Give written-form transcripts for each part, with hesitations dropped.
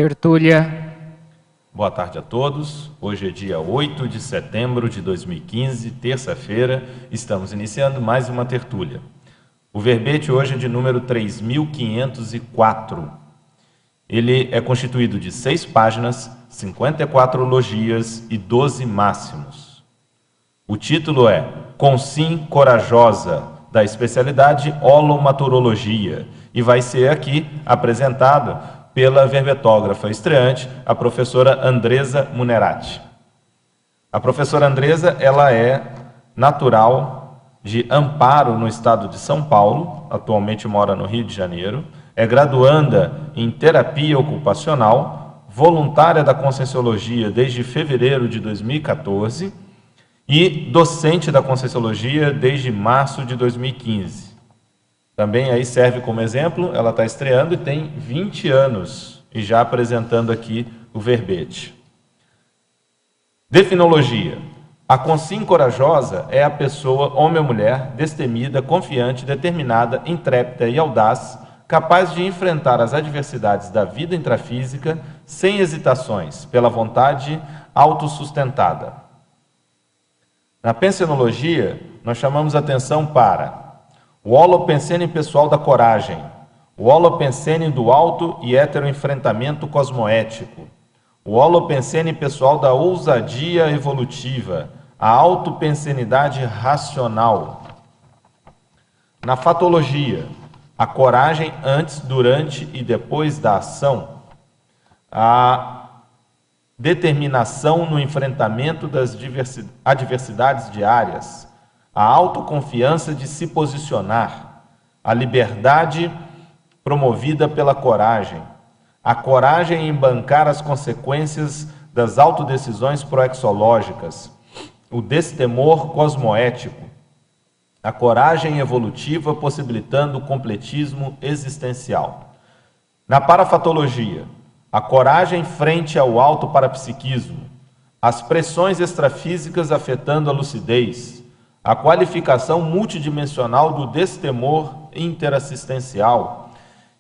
Tertúlia. Boa tarde a todos. Hoje é dia 8 de setembro de 2015, terça-feira. Estamos iniciando mais uma tertúlia. O verbete hoje é de número 3504. Ele é constituído de 6 páginas, 54 logias e 12 máximos. O título é Consim Corajosa, da especialidade Holomaturologia, e vai ser aqui apresentado pela verbetógrafa estreante, a professora Andresa Munerati. A professora Andresa, ela é natural de Amparo, no estado de São Paulo, atualmente mora no Rio de Janeiro, é graduanda em terapia ocupacional, voluntária da Conscienciologia desde fevereiro de 2014 e docente da Conscienciologia desde março de 2015. Também aí serve como exemplo, ela está estreando e tem 20 anos, e já apresentando aqui o verbete. Definologia. A consim corajosa é a pessoa, homem ou mulher, destemida, confiante, determinada, intrépida e audaz, capaz de enfrentar as adversidades da vida intrafísica sem hesitações, pela vontade autossustentada. Na pensenologia, nós chamamos atenção para o holopensene pessoal da coragem, o holopensene do alto e hétero enfrentamento cosmoético, o holopensene pessoal da ousadia evolutiva, a autopensenidade racional. Na fatologia, a coragem antes, durante e depois da ação, a determinação no enfrentamento das adversidades diárias, a autoconfiança de se posicionar, a liberdade promovida pela coragem, a coragem em bancar as consequências das autodecisões proexológicas, o destemor cosmoético, a coragem evolutiva possibilitando o completismo existencial. Na parafatologia, a coragem frente ao autoparapsiquismo, as pressões extrafísicas afetando a lucidez, a qualificação multidimensional do destemor interassistencial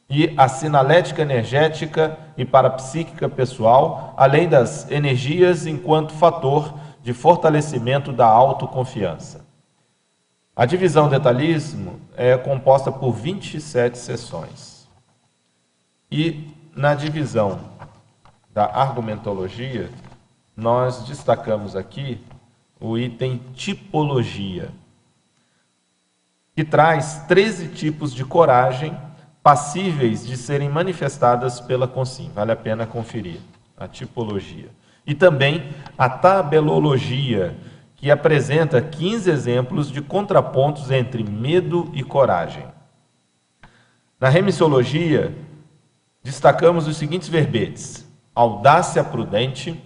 e a sinalética energética e parapsíquica pessoal, além das energias enquanto fator de fortalecimento da autoconfiança. A divisão detalhismo é composta por 27 sessões. E na divisão da argumentologia, nós destacamos aqui o item tipologia, que traz 13 tipos de coragem passíveis de serem manifestadas pela consim. Vale a pena conferir a tipologia. E também a tabelologia, que apresenta 15 exemplos de contrapontos entre medo e coragem. Na remissiologia, destacamos os seguintes verbetes: audácia prudente,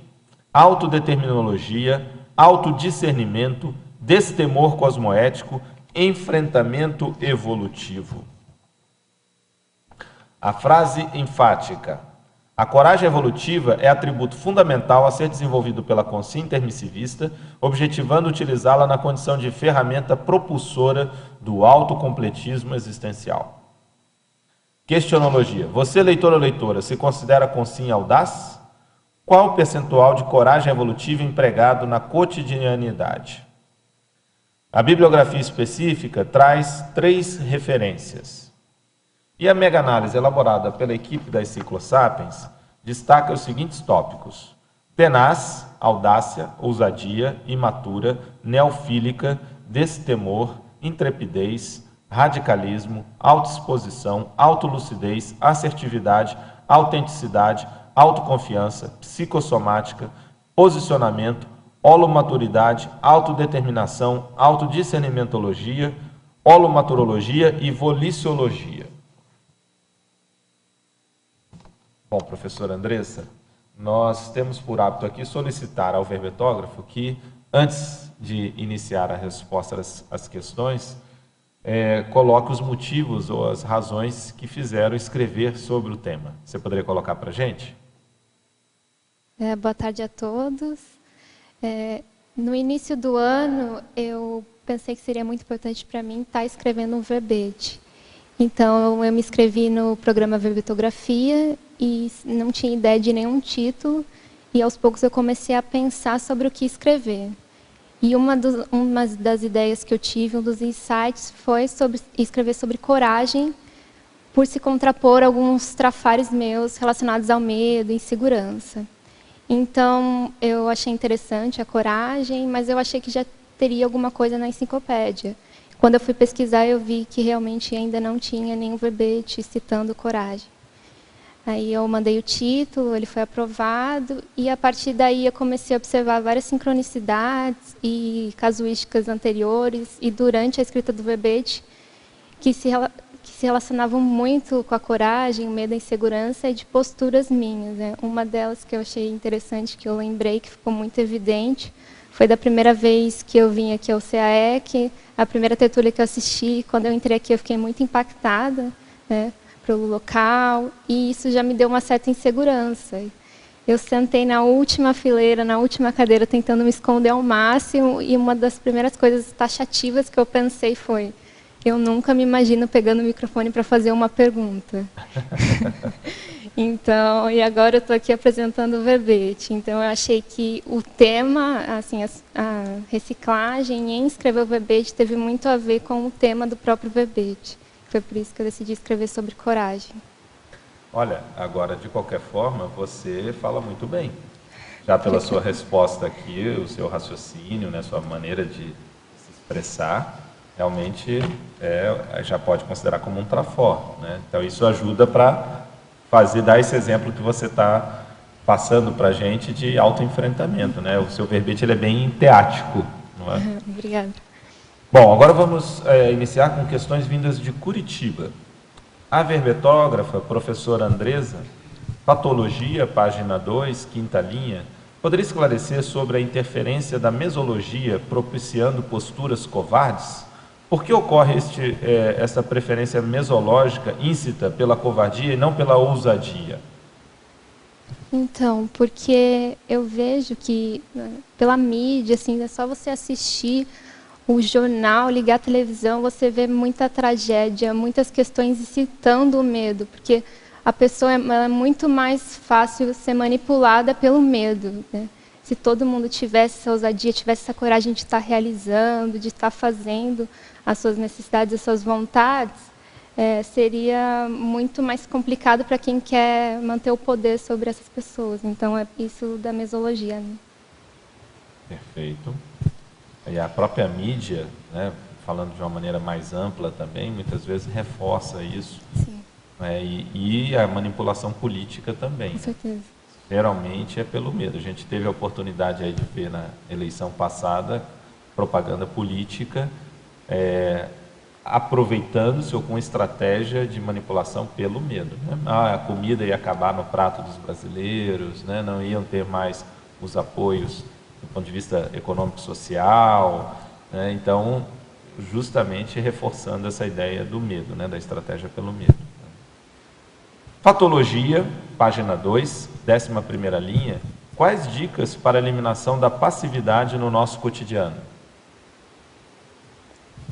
autodeterminologia, autodiscernimento, destemor cosmoético, enfrentamento evolutivo. A frase enfática. A coragem evolutiva é atributo fundamental a ser desenvolvido pela consim intermissivista, objetivando utilizá-la na condição de ferramenta propulsora do autocompletismo existencial. Questionologia. Você, leitor ou leitora, se considera consim audaz? Qual o percentual de coragem evolutiva empregado na cotidianidade? A bibliografia específica traz 3 referências. E a mega-análise elaborada pela equipe da Ciclosapiens destaca os seguintes tópicos: tenaz, audácia, ousadia, imatura, neofílica, destemor, intrepidez, radicalismo, autoexposição, autolucidez, assertividade, autenticidade, autoconfiança, psicossomática, posicionamento, holomaturidade, autodeterminação, autodiscernimentologia, holomaturologia e voliciologia. Bom, professora Andressa, nós temos por hábito aqui solicitar ao verbetógrafo que, antes de iniciar a resposta às questões, coloque os motivos ou as razões que fizeram escrever sobre o tema. Você poderia colocar para a gente? Boa tarde a todos. No início do ano, eu pensei que seria muito importante para mim estar escrevendo um verbete. Então, eu me inscrevi no programa Verbetografia e não tinha ideia de nenhum título, e aos poucos eu comecei a pensar sobre o que escrever. E uma das ideias que eu tive, um dos insights, foi escrever sobre coragem, por se contrapor a alguns trafares meus relacionados ao medo e insegurança. Então, eu achei interessante a coragem, mas eu achei que já teria alguma coisa na enciclopédia. Quando eu fui pesquisar, eu vi que realmente ainda não tinha nenhum verbete citando coragem. Aí eu mandei o título, ele foi aprovado, e a partir daí eu comecei a observar várias sincronicidades e casuísticas anteriores, e durante a escrita do verbete, que se relacionavam muito com a coragem, o medo, a insegurança e de posturas minhas, né? Uma delas que eu achei interessante, que eu lembrei, que ficou muito evidente, foi da primeira vez que eu vim aqui ao CAEC, a primeira tertúlia que eu assisti. Quando eu entrei aqui, eu fiquei muito impactada, né, pelo local, e isso já me deu uma certa insegurança. Eu sentei na última fileira, na última cadeira, tentando me esconder ao máximo, e uma das primeiras coisas taxativas que eu pensei foi: eu nunca me imagino pegando o microfone para fazer uma pergunta. Então, e agora eu estou aqui apresentando o verbete. Então, eu achei que o tema, assim, a reciclagem em escrever o verbete teve muito a ver com o tema do próprio verbete. Foi por isso que eu decidi escrever sobre coragem. Olha, agora, de qualquer forma, você fala muito bem. Já pela sua resposta aqui, o seu raciocínio, né, sua maneira de se expressar, realmente já pode considerar como um trafor, né? Então, isso ajuda para dar esse exemplo que você está passando para a gente de autoenfrentamento, né? O seu verbete ele é bem teático, não é? Obrigada. Bom, agora vamos iniciar com questões vindas de Curitiba. A verbetógrafa, professora Andresa, patologia, página 2, quinta linha, poderia esclarecer sobre a interferência da mesologia propiciando posturas covardes? Por que ocorre essa preferência mesológica íncita pela covardia e não pela ousadia? Então, porque eu vejo que pela mídia, assim, é só você assistir o jornal, ligar a televisão, você vê muita tragédia, muitas questões incitando o medo, porque a pessoa é muito mais fácil ser manipulada pelo medo, né? Se todo mundo tivesse essa ousadia, tivesse essa coragem de estar realizando, de estar fazendo as suas necessidades, as suas vontades, seria muito mais complicado para quem quer manter o poder sobre essas pessoas. Então, é isso da mesologia, né? Perfeito. E a própria mídia, né, falando de uma maneira mais ampla também, muitas vezes reforça isso. Sim. Né, e a manipulação política também. Com certeza. Geralmente é pelo medo. A gente teve a oportunidade aí de ver na eleição passada propaganda política aproveitando-se ou com estratégia de manipulação pelo medo. Né? A comida ia acabar no prato dos brasileiros, né? Não iam ter mais os apoios do ponto de vista econômico-social, né? Então, justamente reforçando essa ideia do medo, né? Da estratégia pelo medo. Patologia, página 2, 11ª linha. Quais dicas para a eliminação da passividade no nosso cotidiano?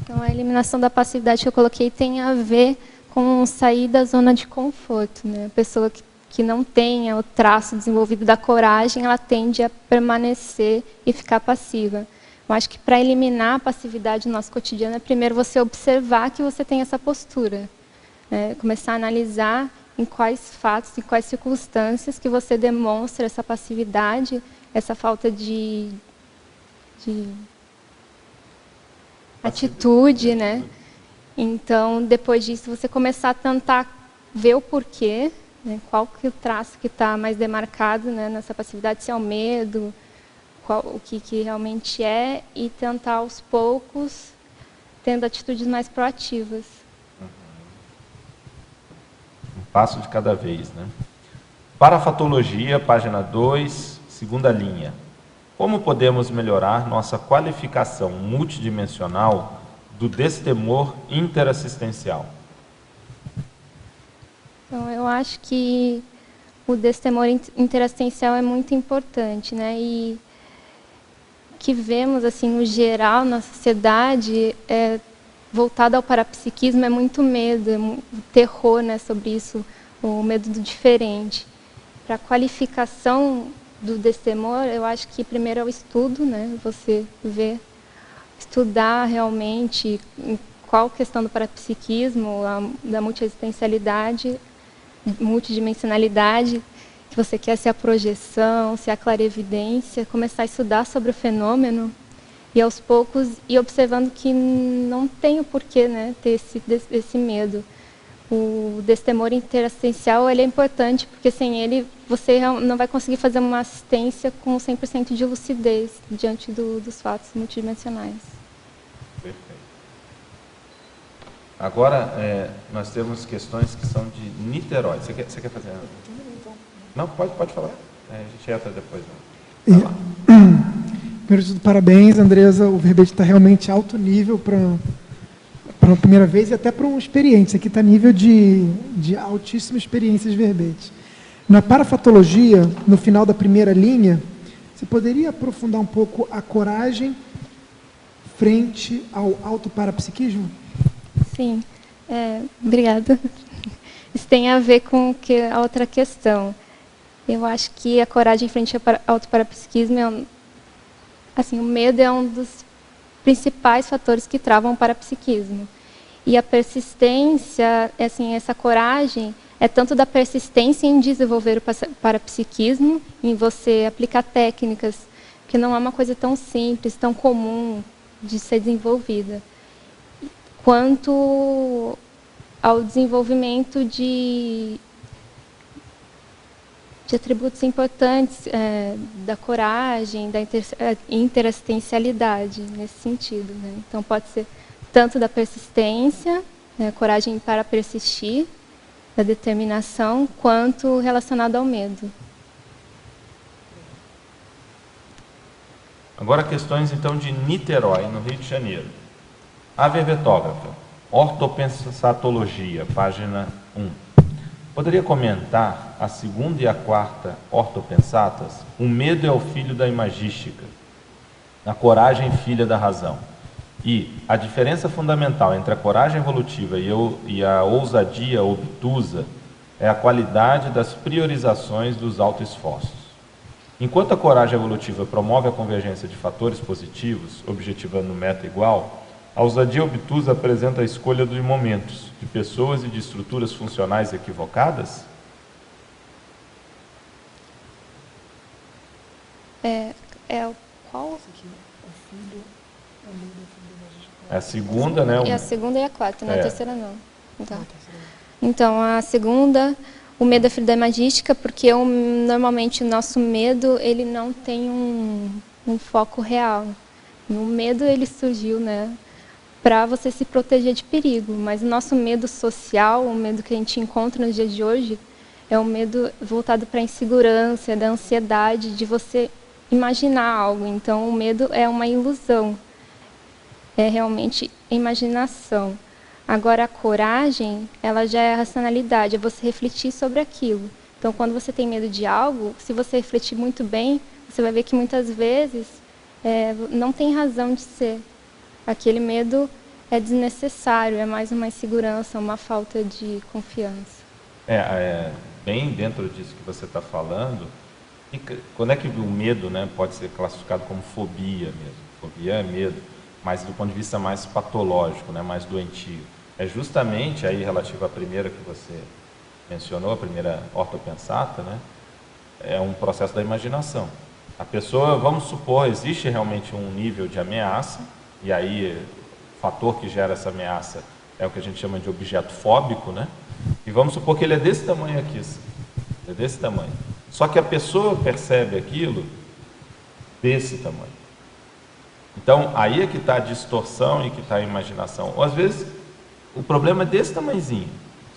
Então, a eliminação da passividade que eu coloquei tem a ver com sair da zona de conforto, né? A pessoa que não tenha o traço desenvolvido da coragem, ela tende a permanecer e ficar passiva. Eu acho que para eliminar a passividade no nosso cotidiano, é primeiro você observar que você tem essa postura, né? Começar a analisar em quais fatos, em quais circunstâncias que você demonstra essa passividade, essa falta de atitude, né? Então, depois disso, você começar a tentar ver o porquê, né? Qual que é o traço que está mais demarcado, né, nessa passividade, se é o medo, o que realmente é, e tentar aos poucos, tendo atitudes mais proativas. Um passo de cada vez, né? Parafatologia, página 2, segunda linha. Como podemos melhorar nossa qualificação multidimensional do destemor interassistencial? Então, eu acho que o destemor interassistencial é muito importante, né? E que vemos, assim, no geral, na sociedade, voltado ao parapsiquismo, é muito medo, é muito terror, né, sobre isso. o medo do diferente. Para a qualificação do destemor, eu acho que primeiro é o estudo, né? Você estudar realmente qual questão do parapsiquismo, da multiexistencialidade, multidimensionalidade, que você quer, se é a projeção, se é a clarevidência, começar a estudar sobre o fenômeno e aos poucos ir observando que não tem o porquê, né, ter esse medo. O destemor interassistencial, ele é importante, porque sem ele você não vai conseguir fazer uma assistência com 100% de lucidez diante dos fatos multidimensionais. Perfeito. Agora, nós temos questões que são de Niterói. Você quer fazer? Não, pode falar. A gente entra depois. Primeiro de tudo, parabéns, Andresa. O verbete está realmente alto nível para uma primeira vez e até para um experiente. Isso aqui está nível de altíssima experiência de verbete. Na parafatologia, no final da primeira linha, você poderia aprofundar um pouco a coragem frente ao autoparapsiquismo? Sim, obrigada. Isso tem a ver com a outra questão. Eu acho que a coragem frente ao autoparapsiquismo, assim, o medo é um dos principais fatores que travam o parapsiquismo. E a persistência, assim, essa coragem é tanto da persistência em desenvolver o parapsiquismo, em você aplicar técnicas, que não é uma coisa tão simples, tão comum de ser desenvolvida, quanto ao desenvolvimento de atributos importantes da coragem, da interassistencialidade, nesse sentido, né? Então, pode ser tanto da persistência, né, coragem para persistir, da determinação, quanto relacionado ao medo. Agora, questões, então, de Niterói, no Rio de Janeiro. A verbetógrafa, ortopensatologia, página 1. Poderia comentar a segunda e a quarta ortopensatas? O medo é o filho da imagística, a coragem filha da razão. E a diferença fundamental entre a coragem evolutiva e a ousadia obtusa é a qualidade das priorizações dos autoesforços. Enquanto a coragem evolutiva promove a convergência de fatores positivos, objetivando meta igual, a ousadia obtusa apresenta a escolha de momentos, de pessoas e de estruturas funcionais equivocadas? Qual? É a segunda, né? É a segunda e a quarta, não a terceira não. Então, a segunda, o medo é filho da imagística, porque normalmente o nosso medo, ele não tem um foco real. O medo, ele surgiu, né, para você se proteger de perigo, mas o nosso medo social, o medo que a gente encontra nos dias de hoje, é um medo voltado para a insegurança, da ansiedade, de você imaginar algo. Então, o medo é uma ilusão, é realmente imaginação. Agora, a coragem, ela já é a racionalidade, é você refletir sobre aquilo. Então, quando você tem medo de algo, se você refletir muito bem, você vai ver que muitas vezes não tem razão de ser. Aquele medo é desnecessário, é mais uma insegurança, uma falta de confiança. Bem dentro disso que você está falando, quando é que o medo, né, pode ser classificado como fobia mesmo? Fobia é medo, mas do ponto de vista mais patológico, né, mais doentio. É justamente aí relativo à primeira que você mencionou, a primeira ortopensata, né, é um processo da imaginação. A pessoa, vamos supor, existe realmente um nível de ameaça, e aí o fator que gera essa ameaça é o que a gente chama de objeto fóbico, né? E vamos supor que ele é desse tamanho aqui, é desse tamanho. Só que a pessoa percebe aquilo desse tamanho. Então, aí é que está a distorção e que está a imaginação. Ou às vezes, o problema é desse tamanhozinho,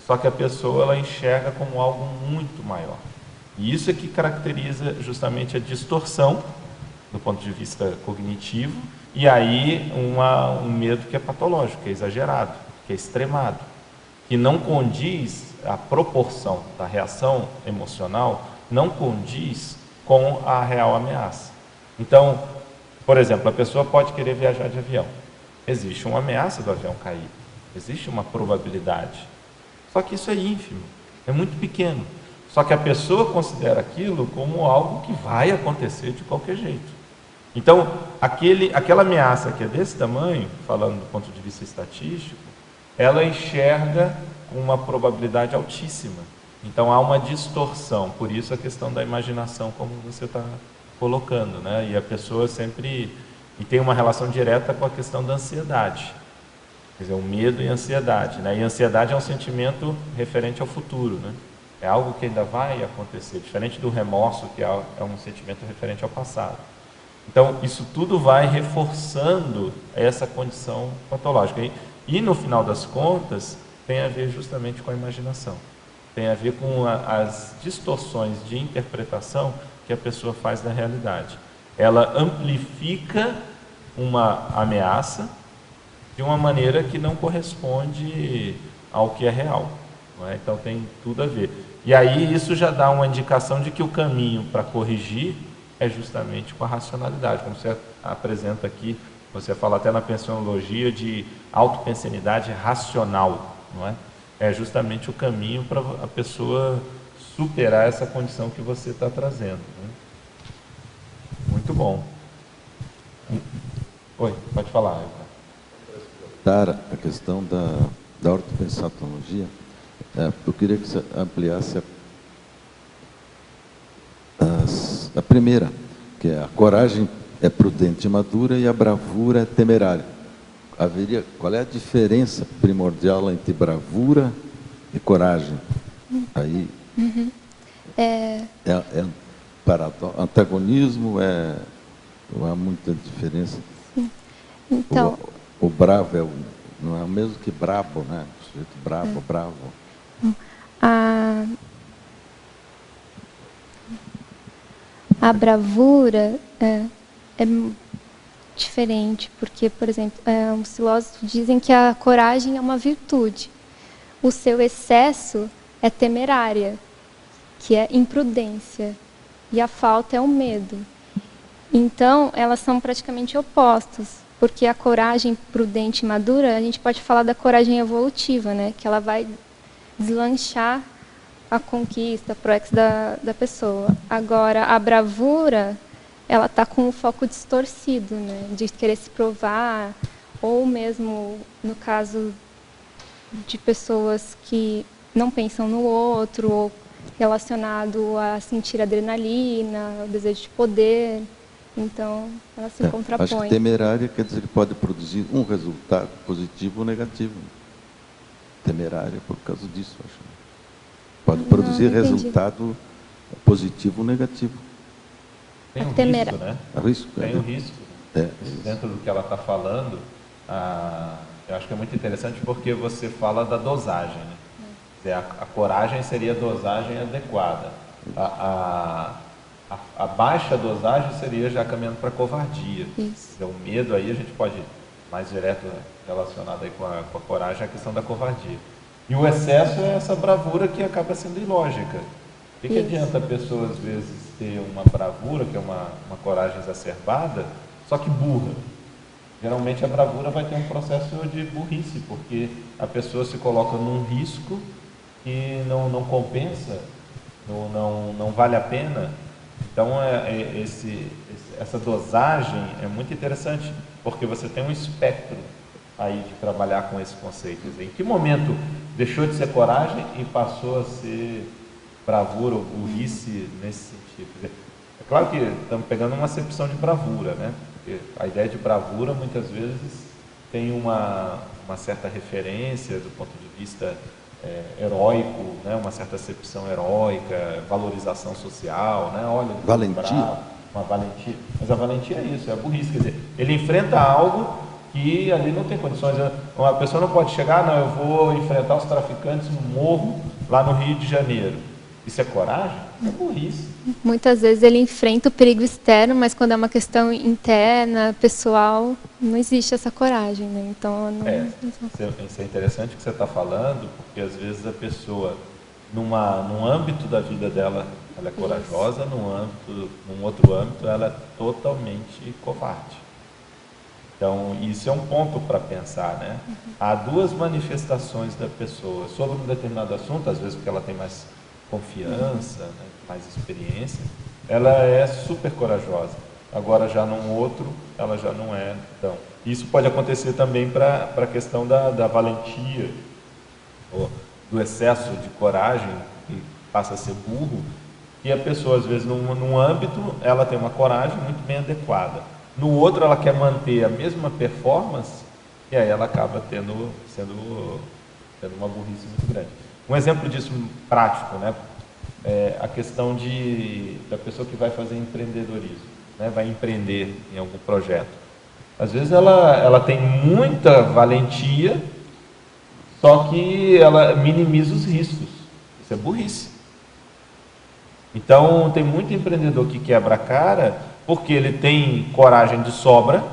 só que a pessoa ela enxerga como algo muito maior. E isso é que caracteriza justamente a distorção do ponto de vista cognitivo, e aí um medo que é patológico, que é exagerado, que é extremado, que não condiz, a proporção da reação emocional não condiz com a real ameaça. Então, por exemplo, a pessoa pode querer viajar de avião. Existe uma ameaça do avião cair, existe uma probabilidade. Só que isso é ínfimo. É muito pequeno. Só que a pessoa considera aquilo como algo que vai acontecer de qualquer jeito. Então, aquela ameaça que é desse tamanho, falando do ponto de vista estatístico, ela enxerga com uma probabilidade altíssima. Então, há uma distorção. Por isso a questão da imaginação, como você está colocando, né? E a pessoa sempre... E tem uma relação direta com a questão da ansiedade. Quer dizer, o medo e a ansiedade, né? E a ansiedade é um sentimento referente ao futuro, né? É algo que ainda vai acontecer, diferente do remorso, que é um sentimento referente ao passado. Então, isso tudo vai reforçando essa condição patológica. E no final das contas, tem a ver justamente com a imaginação. Tem a ver com as distorções de interpretação que a pessoa faz da realidade. Ela amplifica uma ameaça de uma maneira que não corresponde ao que é real. Não é? Então tem tudo a ver. E aí isso já dá uma indicação de que o caminho para corrigir é justamente com a racionalidade, como você apresenta aqui, você fala até na pensionologia de autopensenidade racional, não é? É justamente o caminho para a pessoa superar essa condição que você está trazendo. Né? Muito bom. Oi, pode falar. A questão da ortopensatologia, eu queria que você ampliasse a primeira, que é a coragem é prudente e madura e a bravura é temerária. Qual é a diferença primordial entre bravura e coragem? Aí é antagonismo, não há muita diferença. Então, o bravo não é o mesmo que brabo, né? O sujeito bravo, bravo. A bravura é diferente, porque, por exemplo, os filósofos dizem que a coragem é uma virtude. O seu excesso é temerária, que é imprudência, e a falta é o medo. Então, elas são praticamente opostas, porque a coragem prudente e madura, a gente pode falar da coragem evolutiva, né? Que ela vai deslanchar a conquista, a progresso da pessoa. Agora, a bravura, ela está com o foco distorcido, né? De querer se provar, ou mesmo no caso de pessoas que não pensam no outro, ou relacionado a sentir adrenalina, o desejo de poder. Então, ela se contrapõe. Acho que temerária quer dizer que pode produzir um resultado positivo ou negativo. Temerária por causa disso, acho. Pode produzir resultado positivo ou negativo. Tem um risco, né? Risco, tem um risco. Dentro do que ela está falando, eu acho que é muito interessante porque você fala da dosagem. Né? A coragem seria a dosagem adequada. A baixa dosagem seria já caminhando para a covardia. Então, o medo aí a gente pode, mais direto relacionado aí com a coragem, a questão da covardia. E o excesso é essa bravura que acaba sendo ilógica. O que adianta a pessoa, às vezes, ter uma bravura, que é uma coragem exacerbada, só que burra? Geralmente a bravura vai ter um processo de burrice, porque a pessoa se coloca num risco que não compensa, não vale a pena. Então, essa dosagem é muito interessante, porque você tem um espectro aí de trabalhar com esse conceito. Em que momento deixou de ser coragem e passou a ser bravura ou burrice nesse sentido? É claro que estamos pegando uma acepção de bravura, né? Porque a ideia de bravura muitas vezes tem uma certa referência do ponto de vista heróico, né? Uma certa acepção heróica, valorização social, né? Olha, valentia. Uma valentia. Mas a valentia é isso, é a burrice. Quer dizer, ele enfrenta algo que ali não tem condições. Uma pessoa não pode chegar, não, eu vou enfrentar os traficantes no morro, lá no Rio de Janeiro. Isso é coragem? É burrice. Muitas vezes ele enfrenta o perigo externo, mas quando é uma questão interna, pessoal, não existe essa coragem, né? Então, isso é interessante que você está falando, porque às vezes a pessoa, num âmbito da vida dela, ela é corajosa, num outro âmbito, ela é totalmente covarde. Então, isso é um ponto para pensar, né? Há duas manifestações da pessoa sobre um determinado assunto, às vezes porque ela tem mais confiança, né, mais experiência, ela é super corajosa. Agora, já num outro, ela já não é. Então, isso pode acontecer também para a questão da valentia, ou do excesso de coragem, que passa a ser burro, e a pessoa, às vezes, num âmbito, ela tem uma coragem muito bem adequada. No outro, ela quer manter a mesma performance, e aí ela acaba tendo uma burrice muito grande. Um exemplo disso prático, né? É a questão da pessoa que vai fazer empreendedorismo, né? Vai empreender em algum projeto. Às vezes ela tem muita valentia, só que ela minimiza os riscos. Isso é burrice. Então, tem muito empreendedor que quebra a cara porque ele tem coragem de sobra,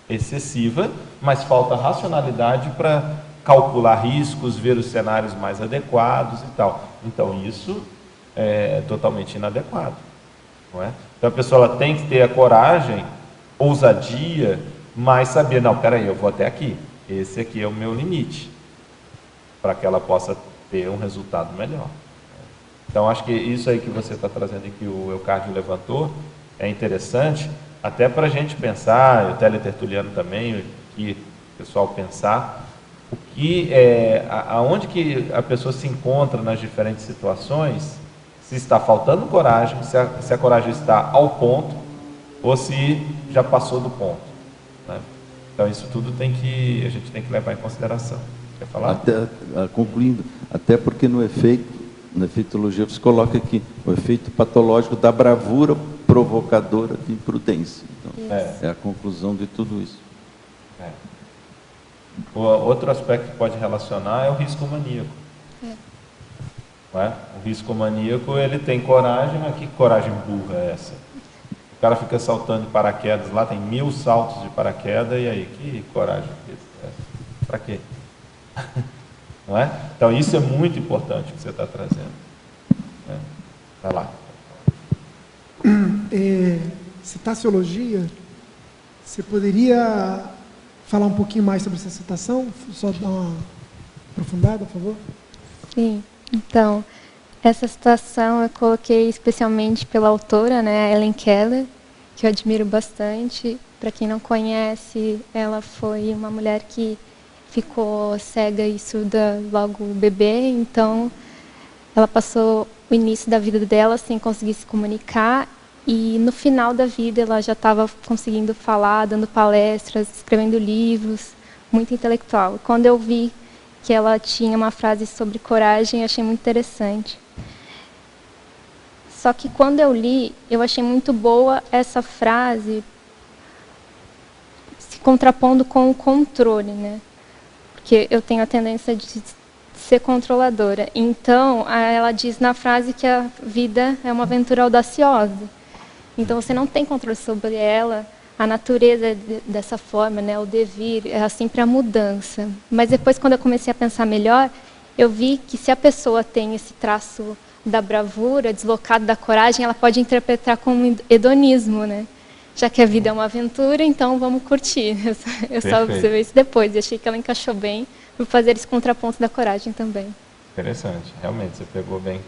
excessiva, mas falta racionalidade para calcular riscos, ver os cenários mais adequados e tal. Então, isso é totalmente inadequado, não é? Então, a pessoa ela tem que ter a coragem, ousadia, mas saber, não, peraí, eu vou até aqui. Esse aqui é o meu limite, para que ela possa ter um resultado melhor. Então, acho que isso aí que você está trazendo e que o Eucárdio levantou é interessante, até para a gente pensar, o teletertuliano também, que o pessoal pensar, aonde que a pessoa se encontra nas diferentes situações, se está faltando coragem, se a coragem está ao ponto, ou se já passou do ponto, né? Então, isso tudo a gente tem que levar em consideração. Quer falar? Concluindo, até porque na efeitologia você coloca aqui o efeito patológico da bravura provocadora de imprudência. Então, é a conclusão de tudo isso. O outro aspecto que pode relacionar é o risco maníaco. Não é? O risco maníaco, ele tem coragem, mas que coragem burra é essa? O cara fica saltando de paraquedas lá, tem 1000 saltos de paraquedas, e aí, que coragem é essa? Para quê? Não é? Então, isso é muito importante que você está trazendo. Vai lá. Citaciologia, você poderia falar um pouquinho mais sobre essa citação? Só dar uma aprofundada, por favor? Sim, então, essa citação eu coloquei especialmente pela autora, né, Helen Keller, que eu admiro bastante. Para quem não conhece, ela foi uma mulher que ficou cega e surda logo bebê, então ela passou o início da vida dela sem conseguir se comunicar, e no final da vida ela já estava conseguindo falar, dando palestras, escrevendo livros, muito intelectual. Quando eu vi que ela tinha uma frase sobre coragem, achei muito interessante. Só que quando eu li, eu achei muito boa essa frase se contrapondo com o controle, né? Porque eu tenho a tendência de ser controladora. Então, ela diz na frase que a vida é uma aventura audaciosa. Então, você não tem controle sobre ela. A natureza é dessa forma, né? O devir é sempre a mudança. Mas depois, quando eu comecei a pensar melhor, eu vi que se a pessoa tem esse traço da bravura, deslocado da coragem, ela pode interpretar como hedonismo, né? Já que a vida é uma aventura, então vamos curtir. Eu só observei isso depois e achei que ela encaixou bem por fazer esse contraponto da coragem também. Interessante, realmente, você pegou bem.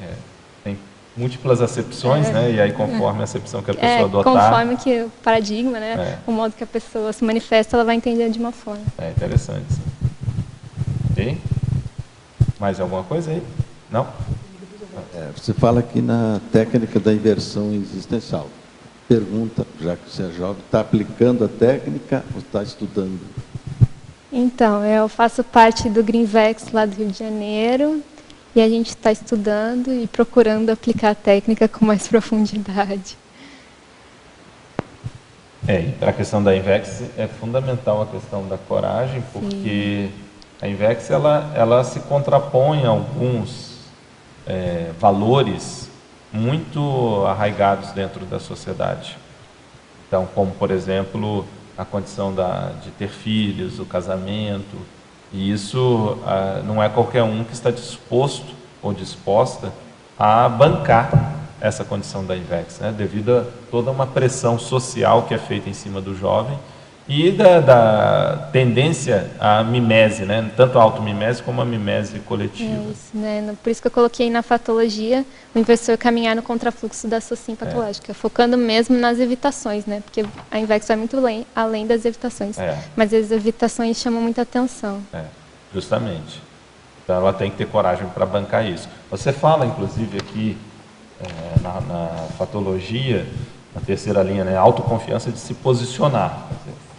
Tem múltiplas acepções, né? E aí, conforme a acepção que a pessoa adotar... Conforme que o paradigma, né? O modo que a pessoa se manifesta, ela vai entender de uma forma. É interessante. Sim. Ok? Mais alguma coisa aí? Não? Você fala aqui na técnica da inversão existencial. Pergunta, já que você é jovem, está aplicando a técnica ou está estudando? Então, eu faço parte do Greenvex lá do Rio de Janeiro e a gente está estudando e procurando aplicar a técnica com mais profundidade. A questão da Invex é fundamental, a questão da coragem, porque a Invex ela se contrapõe a alguns valores muito arraigados dentro da sociedade. Então, como, por exemplo, a condição de ter filhos, o casamento, e isso não é qualquer um que está disposto ou disposta a bancar essa condição da Invex, né? Devido a toda uma pressão social que é feita em cima do jovem, e da tendência à mimese, né? Tanto a automimese como a mimese coletiva. É isso, né? Por isso que eu coloquei na fatologia o inversor caminhar no contrafluxo da SOCIM patológica, focando mesmo nas evitações, né? Porque a INVEX vai muito além das evitações, mas as evitações chamam muita atenção. Justamente. Então ela tem que ter coragem para bancar isso. Você fala, inclusive, aqui na patologia, na terceira linha, né? Autoconfiança de se posicionar.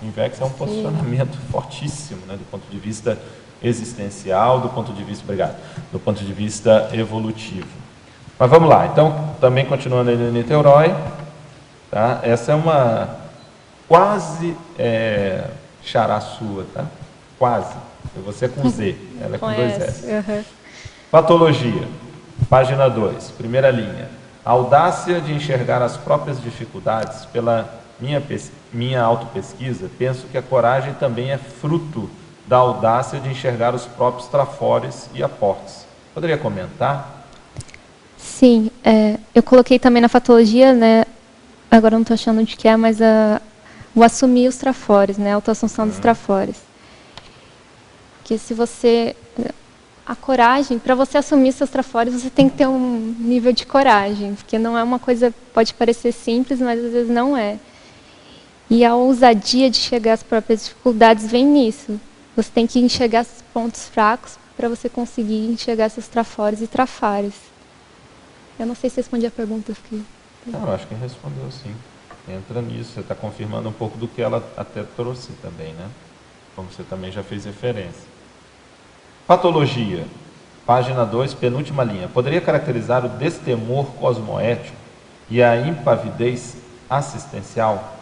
O INVEX é um posicionamento fortíssimo, né? Do ponto de vista existencial, do ponto de vista, do ponto de vista evolutivo. Mas vamos lá. Então, também continuando aí no Niterói, tá? Essa é uma quase xará sua, tá? Quase. Você é com Z, ela é com 2 S. Patologia, página 2, primeira linha. A audácia de enxergar as próprias dificuldades. Pela minha autopesquisa, penso que a coragem também é fruto da audácia de enxergar os próprios trafores e aportes. Poderia comentar? Sim, eu coloquei também na patologia, né? Agora não estou achando onde que é, mas o assumir os trafores, né? A autoassunção dos trafores. Porque se você... A coragem, para você assumir seus trafores, você tem que ter um nível de coragem, porque não é uma coisa, pode parecer simples, mas às vezes não é. E a ousadia de chegar às próprias dificuldades vem nisso. Você tem que enxergar os pontos fracos para você conseguir enxergar seus trafores e trafares. Eu não sei se respondi a pergunta. Não, eu acho que respondeu sim. Entra nisso, você está confirmando um pouco do que ela até trouxe também, né? Como você também já fez referência. Patologia, página 2, penúltima linha. Poderia caracterizar o destemor cosmoético e a impavidez assistencial?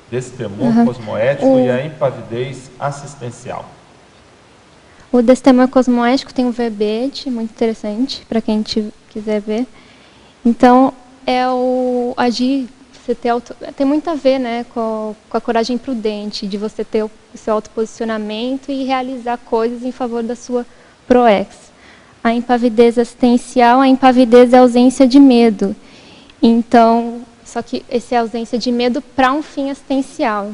Destemor cosmoético e a impavidez assistencial. O destemor cosmoético tem um verbete muito interessante, para quem quiser ver. Então, é o agir... tem muito a ver, né, com a coragem prudente, de você ter o seu autoposicionamento e realizar coisas em favor da sua proex. A impavidez assistencial, a impavidez é a ausência de medo. Então, só que essa é a ausência de medo para um fim assistencial,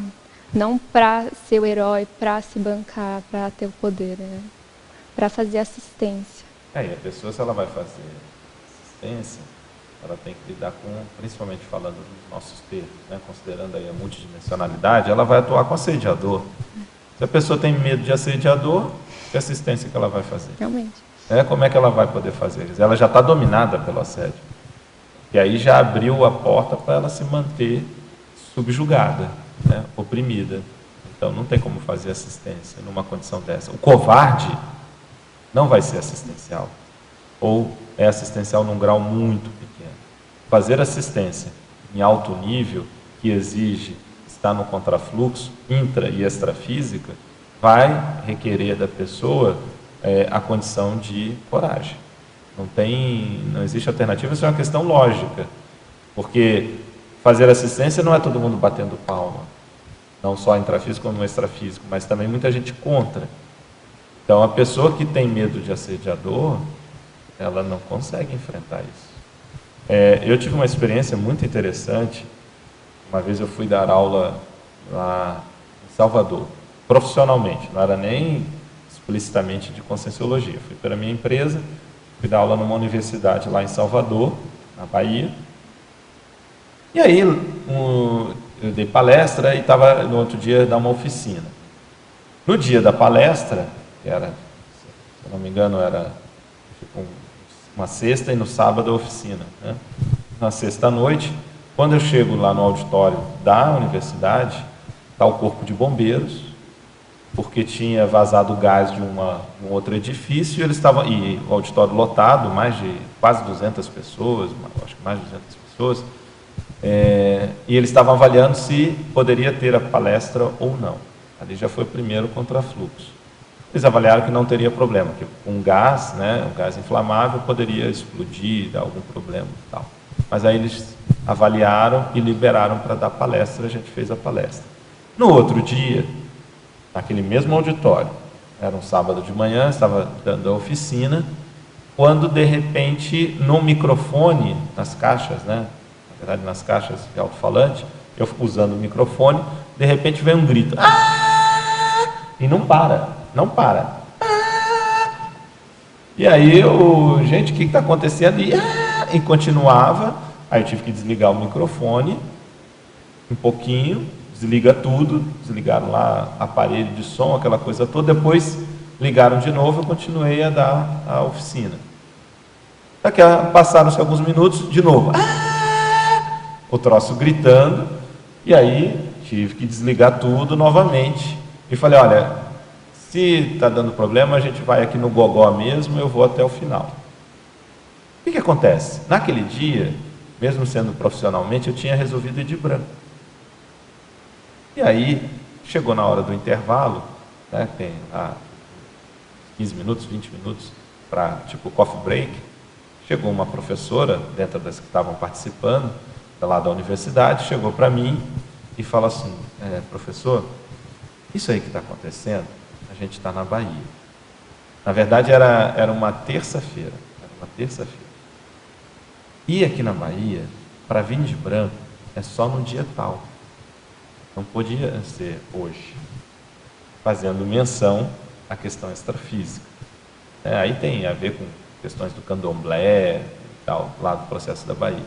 não para ser o herói, para se bancar, para ter o poder, né, para fazer assistência. E a pessoa, se ela vai fazer assistência, ela tem que lidar com, principalmente falando dos nossos termos, né, considerando aí a multidimensionalidade, ela vai atuar com assediador. Se a pessoa tem medo de assediador, que assistência que ela vai fazer? Realmente. Como é que ela vai poder fazer? Ela já está dominada pelo assédio. E aí já abriu a porta para ela se manter subjugada, né, oprimida. Então não tem como fazer assistência numa condição dessa. O covarde não vai ser assistencial. Ou é assistencial num grau muito pequeno. Fazer assistência em alto nível, que exige estar no contrafluxo intra e extrafísica, vai requerer da pessoa a condição de coragem. Não existe alternativa, isso é uma questão lógica. Porque fazer assistência não é todo mundo batendo palma. Não só intrafísico como extrafísico, mas também muita gente contra. Então a pessoa que tem medo de assediador, ela não consegue enfrentar isso. Eu tive uma experiência muito interessante. Uma vez eu fui dar aula lá em Salvador, profissionalmente, não era nem explicitamente de conscienciologia. Fui para a minha empresa, fui dar aula numa universidade lá em Salvador, na Bahia. E aí eu dei palestra e estava no outro dia dar uma oficina. No dia da palestra, que era, se não me engano, era tipo uma sexta e no sábado a oficina, né? Na sexta-noite, quando eu chego lá no auditório da universidade, está o corpo de bombeiros, porque tinha vazado gás de um outro edifício, e o auditório lotado, quase 200 pessoas, acho que mais de 200 pessoas, e eles estavam avaliando se poderia ter a palestra ou não. Ali já foi o primeiro contrafluxo. Eles avaliaram que não teria problema, que um gás, né, um gás inflamável poderia explodir, dar algum problema e tal. Mas aí eles avaliaram e liberaram para dar palestra, a gente fez a palestra. No outro dia, naquele mesmo auditório, era um sábado de manhã, estava dando a oficina, quando de repente, no microfone, nas caixas, né, na verdade nas caixas de alto-falante, eu usando o microfone, de repente vem um grito. Ah! E não para, não para. Ah! E aí eu, gente, o que está acontecendo? E continuava, aí eu tive que desligar o microfone, um pouquinho, desliga tudo, desligaram lá aparelho de som, aquela coisa toda, depois ligaram de novo, eu continuei a dar a oficina. Daqui a passaram-se alguns minutos, de novo, o troço gritando, e aí tive que desligar tudo novamente. E falei, olha, se está dando problema, a gente vai aqui no gogó mesmo, eu vou até o final. O que acontece? Naquele dia, mesmo sendo profissionalmente, eu tinha resolvido ir de branco. E aí, chegou na hora do intervalo, né, tem 15 minutos, 20 minutos para tipo coffee break. Chegou uma professora, dentro das que estavam participando, lá da universidade, chegou para mim e falou assim, professor, isso aí que está acontecendo, a gente está na Bahia. Na verdade, era uma terça-feira. E aqui na Bahia, para vir de branco, é só no dia tal. Não podia ser hoje. Fazendo menção à questão extrafísica. Aí tem a ver com questões do candomblé e tal, lá do processo da Bahia.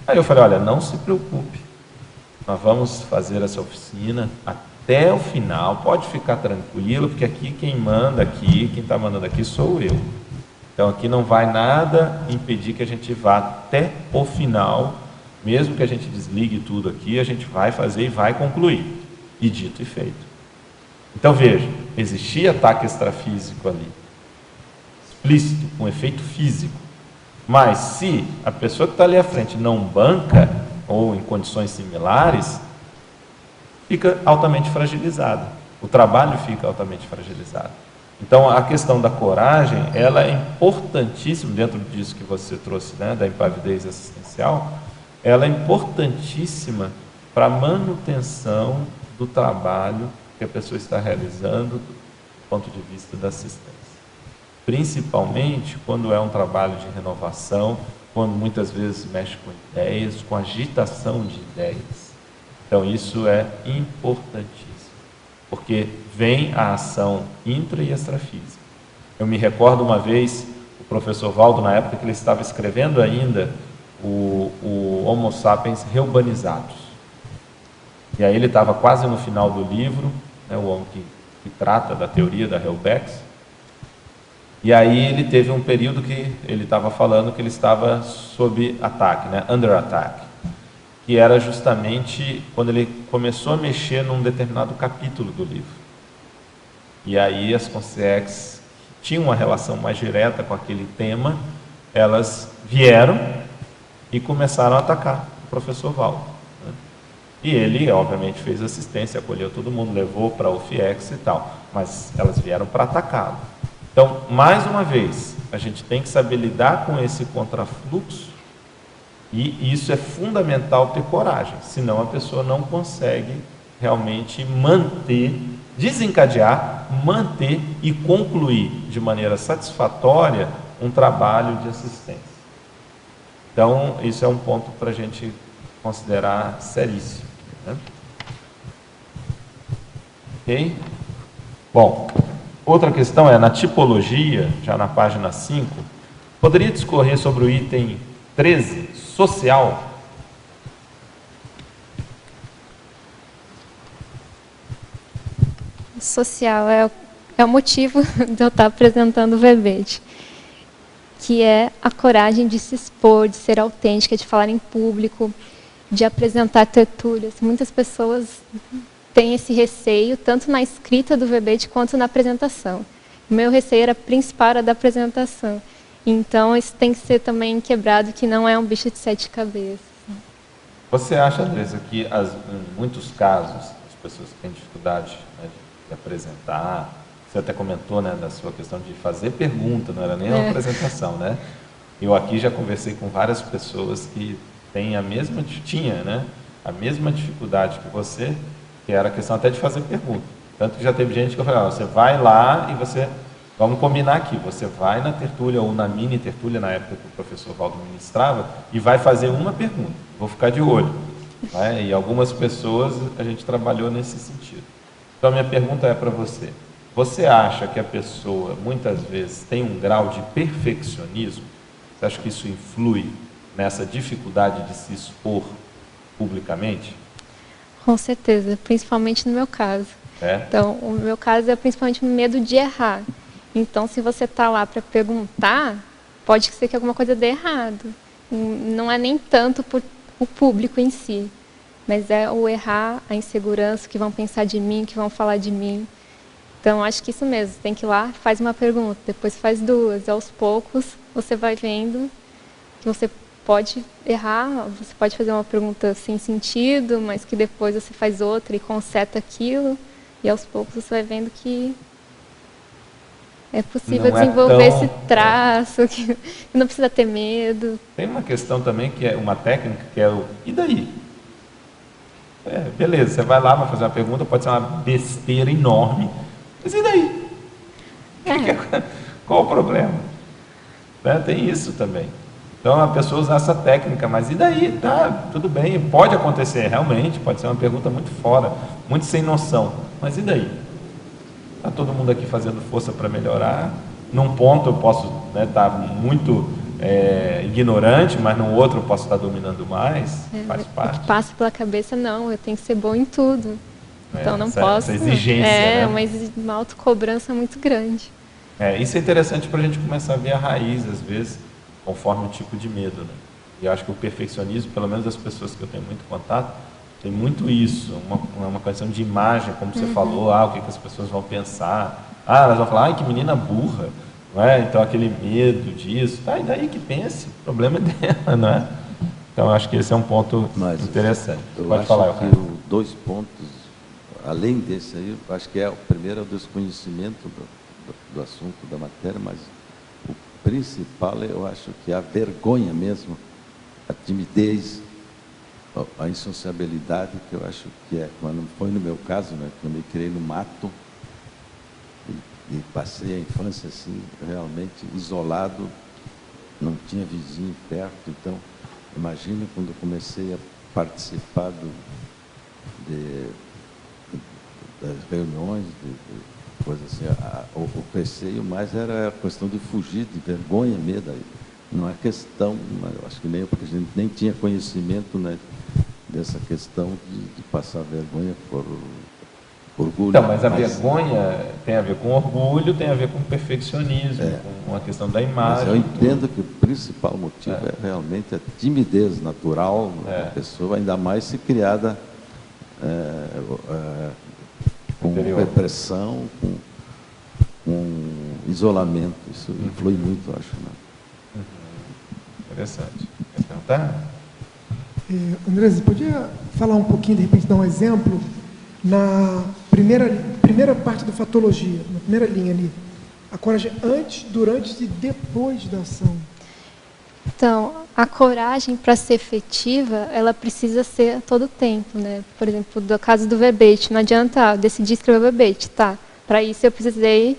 Aí eu falei, olha, não se preocupe, nós vamos fazer essa oficina até o final, pode ficar tranquilo, porque aqui quem está mandando aqui sou eu. Então aqui não vai nada impedir que a gente vá até o final, mesmo que a gente desligue tudo aqui, a gente vai fazer e vai concluir. E dito e feito. Então veja, existia ataque extrafísico ali, explícito, com efeito físico. Mas se a pessoa que está ali à frente não banca, ou em condições similares, fica altamente fragilizada. O trabalho fica altamente fragilizado. Então a questão da coragem, ela é importantíssima, dentro disso que você trouxe, né, da impavidez assistencial, ela é importantíssima para a manutenção do trabalho que a pessoa está realizando do ponto de vista da assistência. Principalmente quando é um trabalho de renovação, quando muitas vezes mexe com ideias, com agitação de ideias. Então isso é importantíssimo, porque vem a ação intra e extrafísica. Eu me recordo uma vez, o professor Valdo, na época que ele estava escrevendo ainda o Homo Sapiens Reurbanizados. E aí ele estava quase no final do livro, né, o homem que trata da teoria da Helbex. E aí ele teve um período que ele estava falando que ele estava sob ataque, né, under attack, que era justamente quando ele começou a mexer num determinado capítulo do livro. E aí as consciex que tinham uma relação mais direta com aquele tema, elas vieram e começaram a atacar o professor Valdo. Né? E ele, obviamente, fez assistência, acolheu todo mundo, levou para o FIEX e tal, mas elas vieram para atacá-lo. Então, mais uma vez, a gente tem que saber lidar com esse contrafluxo, e isso é fundamental ter coragem, senão a pessoa não consegue realmente manter, desencadear, manter e concluir de maneira satisfatória um trabalho de assistência. Então, isso é um ponto para a gente considerar seríssimo. Né? Ok? Bom, outra questão é, na tipologia, já na página 5, poderia discorrer sobre o item 13, social? Social é o motivo de eu estar apresentando o verbete, que é a coragem de se expor, de ser autêntica, de falar em público, de apresentar tertúlias. Muitas pessoas têm esse receio, tanto na escrita do verbete quanto na apresentação. O meu receio era principal, era da apresentação. Então, isso tem que ser também quebrado, que não é um bicho de 7 cabeças. Você acha, Andressa, que em muitos casos, as pessoas que têm dificuldade, né, de apresentar, você até comentou, né, da sua questão de fazer pergunta, não era nem uma apresentação, né? Eu aqui já conversei com várias pessoas que têm tinha, né, a mesma dificuldade que você, que era a questão até de fazer pergunta. Tanto que já teve gente que eu falei, você vai lá e você, vamos combinar aqui, você vai na tertúlia ou na mini tertúlia, na época que o professor Valdo ministrava, e vai fazer uma pergunta, vou ficar de olho. né? E algumas pessoas a gente trabalhou nesse sentido. Então, a minha pergunta é para você. Você acha que a pessoa, muitas vezes, tem um grau de perfeccionismo? Você acha que isso influi nessa dificuldade de se expor publicamente? Com certeza, principalmente no meu caso. Então, o meu caso é principalmente o medo de errar. Então, se você está lá para perguntar, pode ser que alguma coisa dê errado. Não é nem tanto por o público em si, mas é o errar, a insegurança, que vão pensar de mim, que vão falar de mim. Então, acho que isso mesmo, você tem que ir lá, faz uma pergunta, depois faz duas, e aos poucos você vai vendo que você pode errar, você pode fazer uma pergunta sem sentido, mas que depois você faz outra e conserta aquilo, e aos poucos você vai vendo que é possível desenvolver esse traço, que não precisa ter medo. Tem uma questão também, que é uma técnica, que é o e daí? Beleza, você vai lá, vai fazer uma pergunta, pode ser uma besteira enorme, mas e daí? Qual o problema? Né? Tem isso também. Então a pessoa usa essa técnica, mas e daí? Tá, tudo bem, pode acontecer, realmente, pode ser uma pergunta muito fora, muito sem noção, mas e daí? Está todo mundo aqui fazendo força para melhorar. Num ponto eu posso estar muito ignorante, mas no outro eu posso estar dominando mais, faz parte. O que passa pela cabeça, não, eu tenho que ser bom em tudo. Então não posso. Essa exigência, né? uma autocobrança muito grande. Isso é interessante para a gente começar a ver a raiz, às vezes, conforme o tipo de medo, né? E eu acho que o perfeccionismo, pelo menos as pessoas que eu tenho muito contato, tem muito isso, uma questão de imagem, como você falou, o que as pessoas vão pensar. Elas vão falar, que menina burra, não é? Então aquele medo disso, e daí que pense, o problema é dela, não é? Então eu acho que esse é um ponto interessante. Pode falar, que dois pontos, além desse aí, eu acho que o primeiro é o desconhecimento do assunto, da matéria, mas o principal eu acho que é a vergonha mesmo, a timidez, a insociabilidade, que eu acho que quando foi no meu caso, né, que eu me criei no mato e passei a infância assim, realmente isolado, não tinha vizinho perto, então imagina quando eu comecei a participar das reuniões, coisas assim, o receio mais era a questão de fugir, de vergonha, medo. Não é questão, eu acho que nem porque a gente nem tinha conhecimento, né, dessa questão de passar vergonha por orgulho. Então, mas a vergonha tem a ver com orgulho, tem a ver com perfeccionismo, com a questão da imagem. Mas eu entendo que o principal motivo é realmente a timidez natural da pessoa, ainda mais se criada com repressão, com isolamento. Isso influi muito, eu acho. Né? Interessante. Quer perguntar? André, você podia falar um pouquinho, de repente, dar um exemplo na primeira parte da fatologia, na primeira linha ali, a coragem antes, durante e depois da ação? Então, a coragem, para ser efetiva, ela precisa ser a todo tempo, né? Por exemplo, no caso do verbete, não adianta decidir escrever o verbete, tá? Para isso eu precisei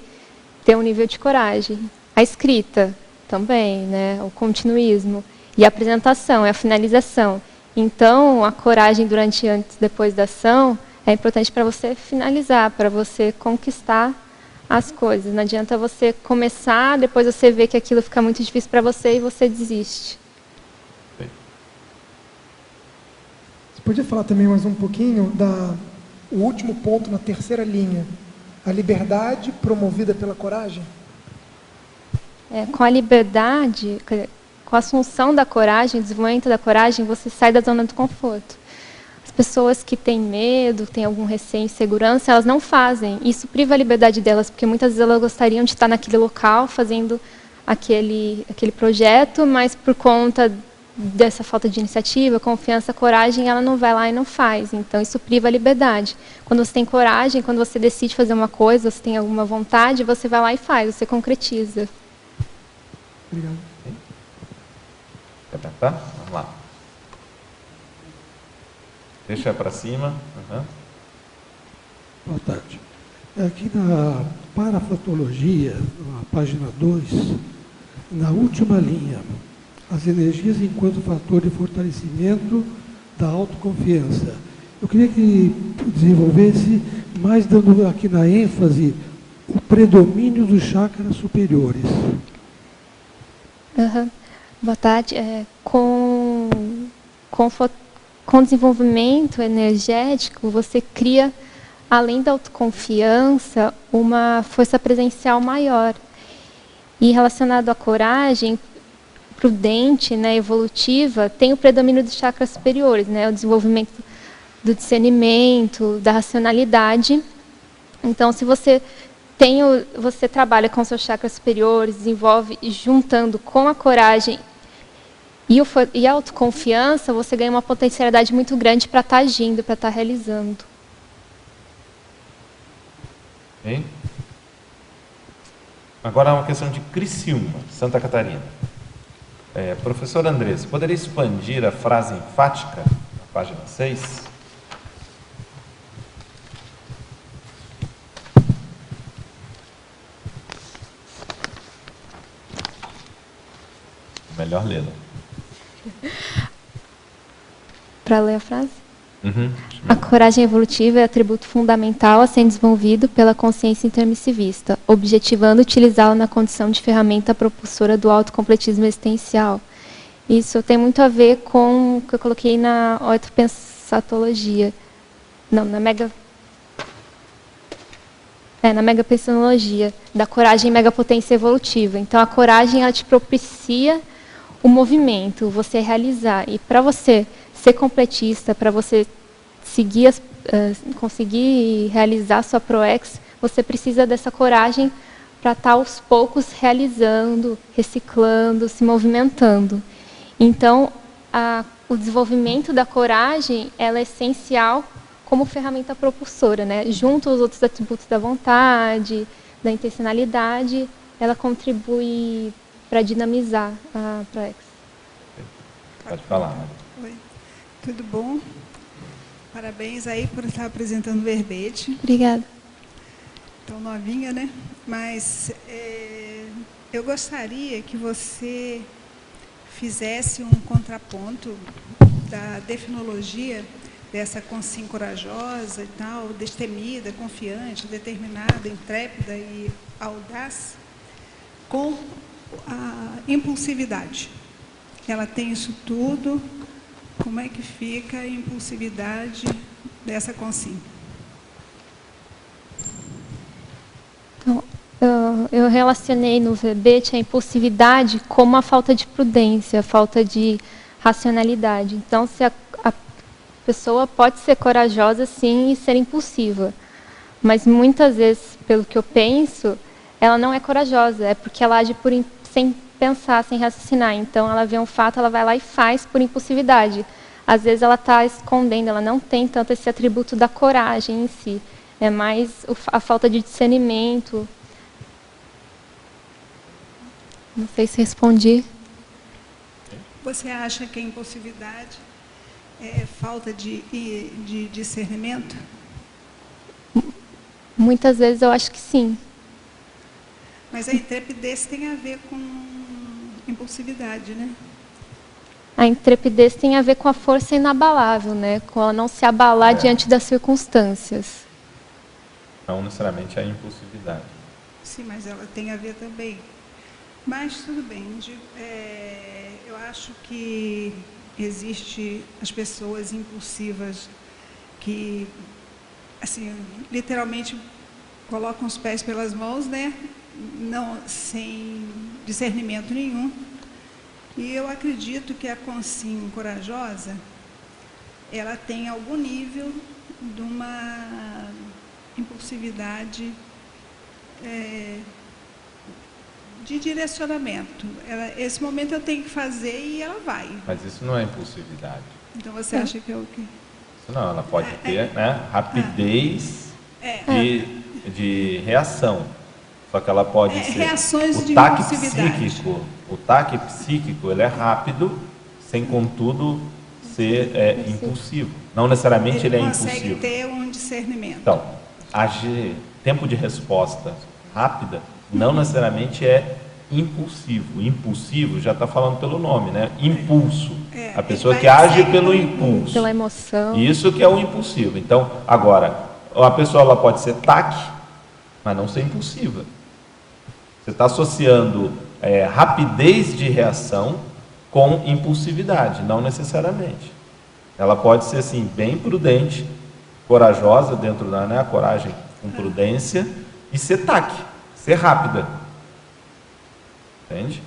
ter um nível de coragem. A escrita também, né? O continuismo. E a apresentação, é a finalização. Então, a coragem durante, antes e depois da ação é importante para você finalizar, para você conquistar as coisas. Não adianta você começar, depois você vê que aquilo fica muito difícil para você e você desiste. Você podia falar também mais um pouquinho o último ponto na terceira linha, a liberdade promovida pela coragem? Com a liberdade, com a assunção da coragem, o desenvolvimento da coragem, você sai da zona do conforto. As pessoas que têm medo, têm algum receio, insegurança, elas não fazem. Isso priva a liberdade delas, porque muitas vezes elas gostariam de estar naquele local, fazendo aquele projeto, mas por conta dessa falta de iniciativa, confiança, coragem, ela não vai lá e não faz. Então, isso priva a liberdade. Quando você tem coragem, quando você decide fazer uma coisa, você tem alguma vontade, você vai lá e faz, você concretiza. Obrigado. Quer tentar? Vamos lá. Deixa para cima. Boa tarde. Aqui na parafatologia, na página 2, na última linha, as energias enquanto fator de fortalecimento da autoconfiança. Eu queria que desenvolvesse, mais dando aqui na ênfase, o predomínio dos chakras superiores. Uhum. Boa tarde. Com desenvolvimento energético, você cria, além da autoconfiança, uma força presencial maior. E relacionado à coragem, prudente, né, evolutiva, tem o predomínio dos chakras superiores, né, o desenvolvimento do discernimento, da racionalidade. Então, se você trabalha com seus chakras superiores, desenvolve juntando com a coragem e a autoconfiança, você ganha uma potencialidade muito grande para estar agindo, para estar realizando. Okay? Agora uma questão de Criciúma, Santa Catarina. Professor Andrés, poderia expandir a frase enfática, na página 6? Melhor lê-la. Para ler a frase? Uhum. A coragem evolutiva é atributo fundamental a ser desenvolvido pela consciência intermissivista, objetivando utilizá-la na condição de ferramenta propulsora do autocompletismo existencial. Isso tem muito a ver com o que eu coloquei na autopensatologia. Não, na megapensologia, da coragem e megapotência evolutiva. Então, a coragem, ela te propicia o movimento, você realizar. E para você ser completista, para você conseguir realizar sua ProEx, você precisa dessa coragem para estar aos poucos realizando, reciclando, se movimentando. Então, o desenvolvimento da coragem, ela é essencial como ferramenta propulsora, né? Junto aos outros atributos da vontade, da intencionalidade, ela contribui para dinamizar a ProEx. Pode falar. Oi, tudo bom? Parabéns aí por estar apresentando o verbete. Obrigada. Tão novinha, né? Mas eu gostaria que você fizesse um contraponto da definologia dessa consciência corajosa e tal, destemida, confiante, determinada, intrépida e audaz, com a impulsividade. Ela tem isso tudo. Como é que fica a impulsividade dessa consciência? Então, eu relacionei no verbete a impulsividade como a falta de prudência, a falta de racionalidade. Então, se a pessoa pode ser corajosa, sim, e ser impulsiva. Mas, muitas vezes, pelo que eu penso, ela não é corajosa. É porque ela age sem pensar, sem raciocinar. Então, ela vê um fato, ela vai lá e faz por impulsividade. Às vezes, ela está escondendo, ela não tem tanto esse atributo da coragem em si. É mais a falta de discernimento. Não sei se respondi. Você acha que a impulsividade é falta de discernimento? Muitas vezes eu acho que sim. Mas a intrepidez tem a ver com impulsividade, né? A intrepidez tem a ver com a força inabalável, né? Com ela não se abalar diante das circunstâncias. Não necessariamente a impulsividade. Sim, mas ela tem a ver também. Mas tudo bem. Eu acho que existe as pessoas impulsivas que, assim, literalmente colocam os pés pelas mãos, né? Não, sem discernimento nenhum. E eu acredito que a consciência corajosa, ela tem algum nível de uma impulsividade de direcionamento. Esse momento eu tenho que fazer e ela vai. Mas isso não é impulsividade. Então você acha que é o quê? Isso não, ela pode ter, né, rapidez de reação. Só que ela pode ser... reações de taque impulsividade. psíquico. O taque psíquico, ele é rápido, sem contudo ser impulsivo. Não necessariamente ele é impulsivo. Consegue ter um discernimento. Então, agir, tempo de resposta rápida, não necessariamente é impulsivo. Impulsivo já está falando pelo nome, né? Impulso. A pessoa ele que vai age sempre pelo pelo impulso. Pela emoção. Isso que é o impulsivo. Então, agora, a pessoa ela pode ser taque, mas não ser impulsiva. Você está associando rapidez de reação com impulsividade, não necessariamente. Ela pode ser, assim, bem prudente, corajosa dentro da, né, a coragem com prudência, e ser taque, ser rápida. Entende?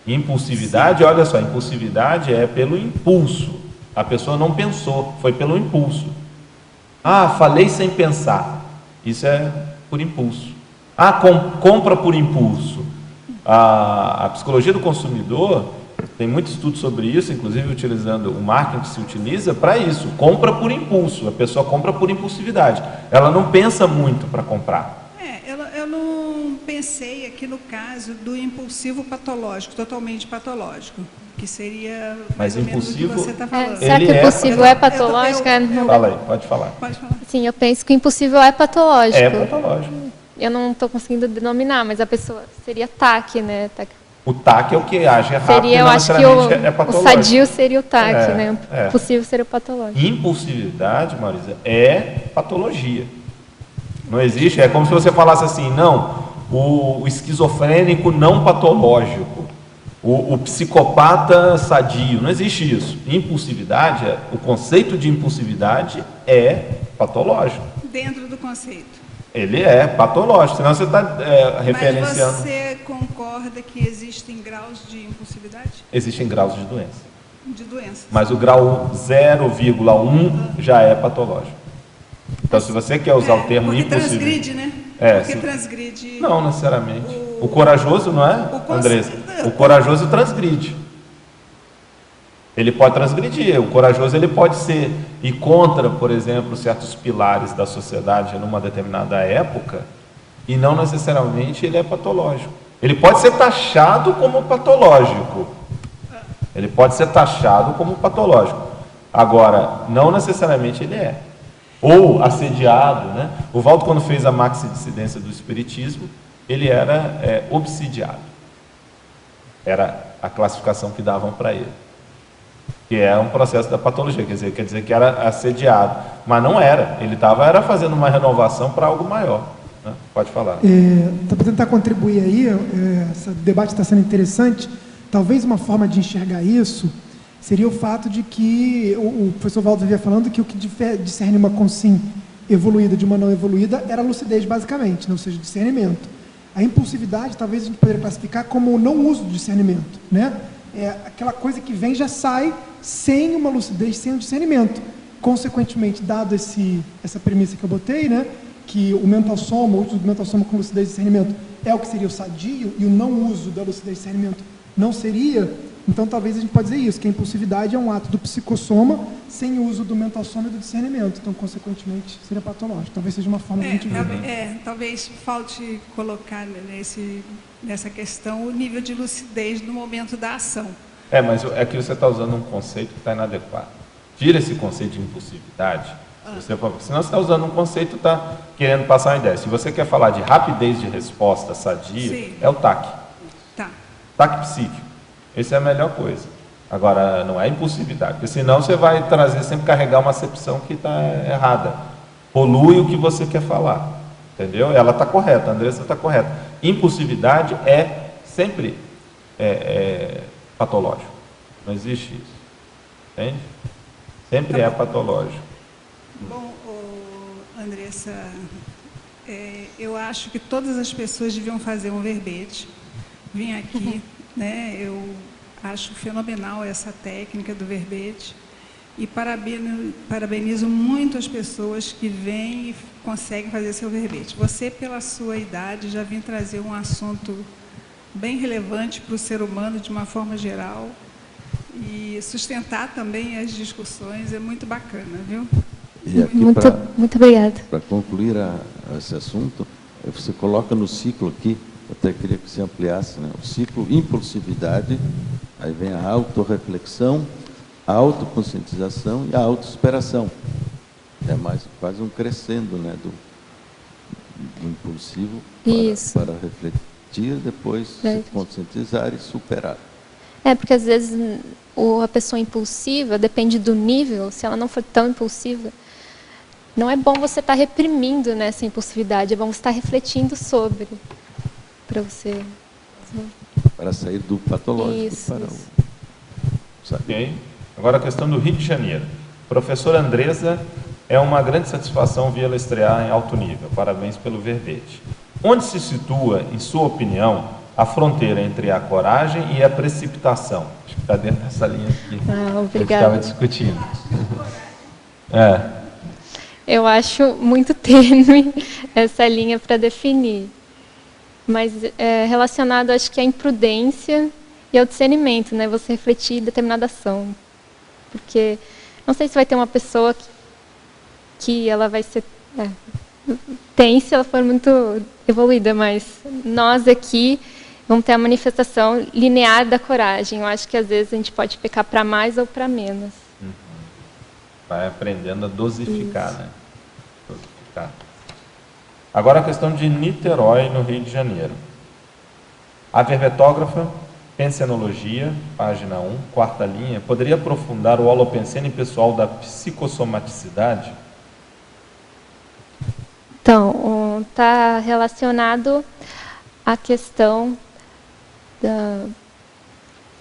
Impulsividade, olha só, impulsividade é pelo impulso. A pessoa não pensou, foi pelo impulso. Ah, falei sem pensar. Isso é por impulso. Ah, compra por impulso. A psicologia do consumidor tem muito estudo sobre isso, inclusive utilizando o marketing que se utiliza para isso. Compra por impulso. A pessoa compra por impulsividade. Ela não pensa muito para comprar. Eu não pensei aqui no caso do impulsivo patológico, totalmente patológico, que seria mais ou menos o que você está falando. Será que o impulsivo é patológico? Fala aí, pode falar. Pode falar. Sim, eu penso que o impulsivo é patológico. É patológico. Eu não estou conseguindo denominar, mas a pessoa seria taque, né? O taque é o que age rápido, Seria, eu não acho que necessariamente é o patológico. sadio seria o taque, né? O é. impulsivo seria o patológico. Impulsividade, Marisa, é patologia. Não existe, é como se você falasse assim, não, o esquizofrênico não patológico, o psicopata sadio, não existe isso. Impulsividade, o conceito de impulsividade é patológico. Dentro do conceito. Ele é patológico, senão você está referenciando. Mas você concorda que existem graus de impulsividade? Existem graus de doença. De doença. Mas o grau 0,1 já é patológico. Então, se você quer usar o termo porque impulsivo... transgride, né? Porque sim. transgride... Não necessariamente. O corajoso, não é, Andressa? O corajoso transgride. Ele pode transgredir. O corajoso ele pode ser ir contra, por exemplo, certos pilares da sociedade numa determinada época, e não necessariamente ele é patológico. Ele pode ser taxado como patológico. Ele pode ser taxado como patológico. Agora, não necessariamente ele é. Ou assediado, né? O Valdo, quando fez a maxi-dissidência do espiritismo, ele era obsidiado. Era a classificação que davam para ele. Que é um processo da patologia, quer dizer que era assediado. Mas não era. Ele estava fazendo uma renovação para algo maior. Né? Pode falar. Para tentar contribuir aí, esse debate está sendo interessante. Talvez uma forma de enxergar isso seria o fato de que o professor Valdo vivia falando que o que discerne uma consciência evoluída de uma não evoluída era a lucidez, basicamente, né? Ou seja, discernimento. A impulsividade, talvez a gente poderia classificar como o não uso do discernimento, né? É aquela coisa que vem e já sai sem uma lucidez, sem um discernimento. Consequentemente, dado essa premissa que eu botei, né? Que o mental soma, o uso do mental soma com lucidez e discernimento é o que seria o sadio, e o não uso da lucidez e discernimento não seria. Então, talvez a gente pode dizer isso, que a impulsividade é um ato do psicossoma sem uso do mental soma e do discernimento. Então, consequentemente, seria patológico. Talvez seja uma forma de a gente ver. Talvez falte colocar nessa questão o nível de lucidez no momento da ação. Mas é que você está usando um conceito que está inadequado. Tira esse conceito de impulsividade. Senão você está usando um conceito e está querendo passar uma ideia. Se você quer falar de rapidez de resposta sadia, sim, é o TAC. Tá. TAC psíquico. Essa é a melhor coisa. Agora, não é impulsividade, porque senão você vai trazer, sempre carregar uma acepção que está errada. Polui o que você quer falar. Entendeu? Ela está correta, a Andressa está correta. Impulsividade é sempre patológico. Não existe isso. Entende? Sempre é patológico. Bom, Andressa, eu acho que todas as pessoas deviam fazer um verbete. Vim aqui, né? Eu acho fenomenal essa técnica do verbete e parabenizo muito as pessoas que vêm e conseguem fazer seu verbete. Você, pela sua idade, já vem trazer um assunto bem relevante para o ser humano de uma forma geral e sustentar também as discussões é muito bacana, viu? E aqui Muito obrigada. Para concluir esse assunto, você coloca no ciclo aqui, eu até queria que você ampliasse, né? O ciclo impulsividade, aí vem a autorreflexão, a autoconscientização e a autossuperação. É mais quase um crescendo, né, do impulsivo para refletir. refletir, depois se conscientizar e superar. Porque às vezes a pessoa impulsiva, depende do nível, se ela não for tão impulsiva, não é bom você estar reprimindo nessa impulsividade, é bom você estar refletindo sobre, para você... Para sair do patológico para isso. o... Ok. Agora a questão do Rio de Janeiro. Professora Andresa, é uma grande satisfação vê-la estrear em alto nível. Parabéns pelo verbete. Onde se situa, em sua opinião, a fronteira entre a coragem e a precipitação? Acho que está dentro dessa linha aqui. Obrigada. Que estava discutindo. Eu acho muito tênue essa linha para definir. Mas relacionado, acho que à imprudência e ao discernimento, né? Você refletir determinada ação. Porque não sei se vai ter uma pessoa que ela vai ser... tem, se ela for muito evoluída, mas nós aqui vamos ter a manifestação linear da coragem. Eu acho que às vezes a gente pode pecar para mais ou para menos. Vai aprendendo a dosificar, né? Dosificar. Agora a questão de Niterói, no Rio de Janeiro. A verbetógrafa, Pensenologia, página 1, quarta linha, poderia aprofundar o holopensene pessoal da psicossomaticidade? Então, está relacionado à questão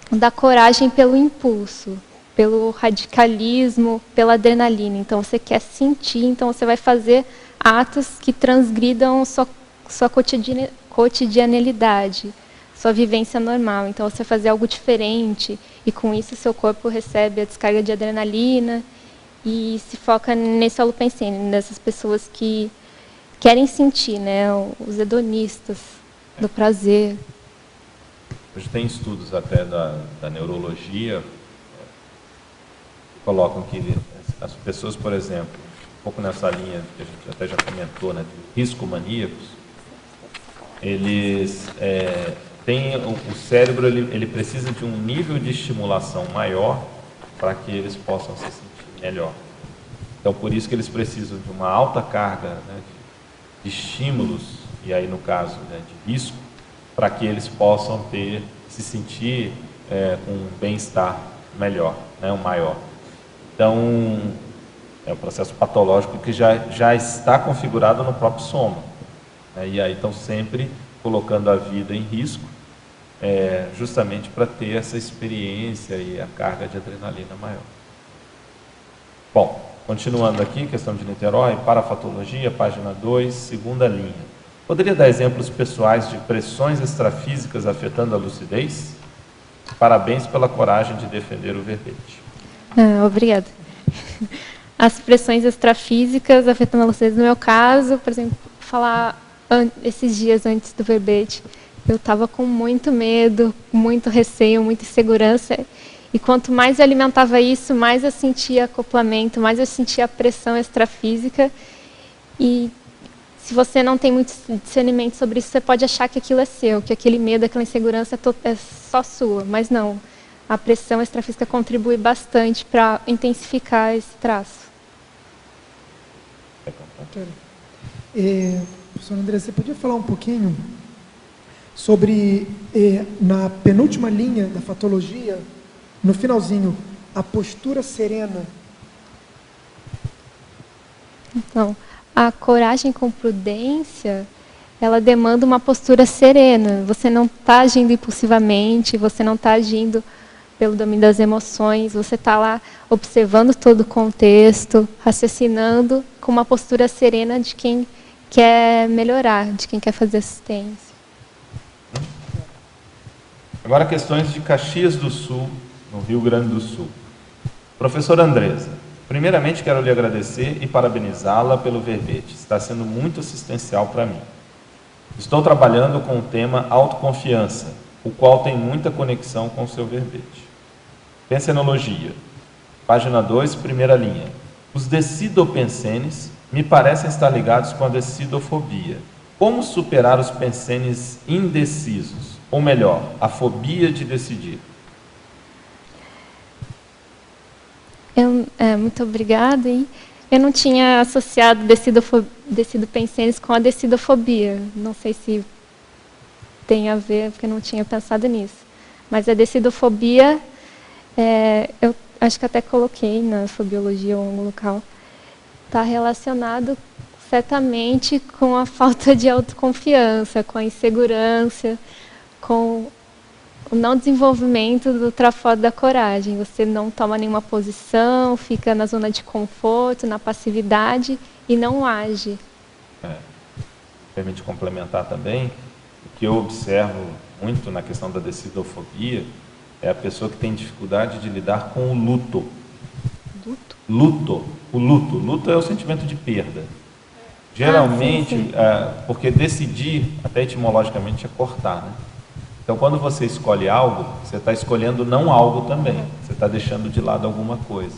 da coragem pelo impulso, pelo radicalismo, pela adrenalina. Então, você quer sentir, então você vai fazer atos que transgridam sua cotidianidade, sua vivência normal. Então, você vai fazer algo diferente e, com isso, seu corpo recebe a descarga de adrenalina e se foca nesse holopensene, nessas pessoas que querem sentir, né, os hedonistas do prazer. Hoje tem estudos até da neurologia que colocam que as pessoas, por exemplo, um pouco nessa linha que a gente até já comentou, né, de risco-maníacos, eles têm o cérebro, ele precisa de um nível de estimulação maior para que eles possam se sentir melhor. Então, por isso que eles precisam de uma alta carga, né, de estímulos, e aí no caso, né, de risco, para que eles possam se sentir com um bem-estar melhor, né, um maior. Então, é um processo patológico que já está configurado no próprio soma, né, e aí estão sempre colocando a vida em risco, justamente para ter essa experiência e a carga de adrenalina maior. Bom, continuando aqui, questão de Niterói, parafatologia, página 2, segunda linha. Poderia dar exemplos pessoais de pressões extrafísicas afetando a lucidez? Parabéns pela coragem de defender o verbete. Obrigada. As pressões extrafísicas afetando a lucidez, no meu caso, por exemplo, falar esses dias antes do verbete, eu estava com muito medo, muito receio, muita insegurança. E quanto mais eu alimentava isso, mais eu sentia acoplamento, mais eu sentia a pressão extrafísica. E se você não tem muito discernimento sobre isso, você pode achar que aquilo é seu, que aquele medo, aquela insegurança é só sua. Mas não, a pressão extrafísica contribui bastante para intensificar esse traço. Professor André, você podia falar um pouquinho sobre, na penúltima linha da fatologia, no finalzinho, a postura serena? Então, a coragem com prudência, ela demanda uma postura serena. Você não está agindo impulsivamente, você não está agindo pelo domínio das emoções, você está lá observando todo o contexto, raciocinando com uma postura serena de quem quer melhorar, de quem quer fazer assistência. Agora questões de Caxias do Sul, no Rio Grande do Sul. Professora Andresa, primeiramente quero lhe agradecer e parabenizá-la pelo verbete. Está sendo muito assistencial para mim. Estou trabalhando com o tema autoconfiança, o qual tem muita conexão com o seu verbete. Pensenologia, página 2, primeira linha. Os decidopensenes me parecem estar ligados com a decidofobia. Como superar os pensenes indecisos? Ou melhor, a fobia de decidir? Muito obrigada. Eu não tinha associado decidopensenes com a decidofobia. Não sei se tem a ver, porque eu não tinha pensado nisso. Mas a decidofobia, eu acho que até coloquei na fobiologia ou em algum local, está relacionado certamente com a falta de autoconfiança, com a insegurança, com o não desenvolvimento do trafado da coragem. Você não toma nenhuma posição, fica na zona de conforto, na passividade e não age. Permite complementar também, o que eu observo muito na questão da decidofobia é a pessoa que tem dificuldade de lidar com o luto. Luto. O luto. Luto é o sentimento de perda. Geralmente, sim. porque decidir, até etimologicamente, é cortar, né? Então, quando você escolhe algo, você está escolhendo não algo também. Você está deixando de lado alguma coisa.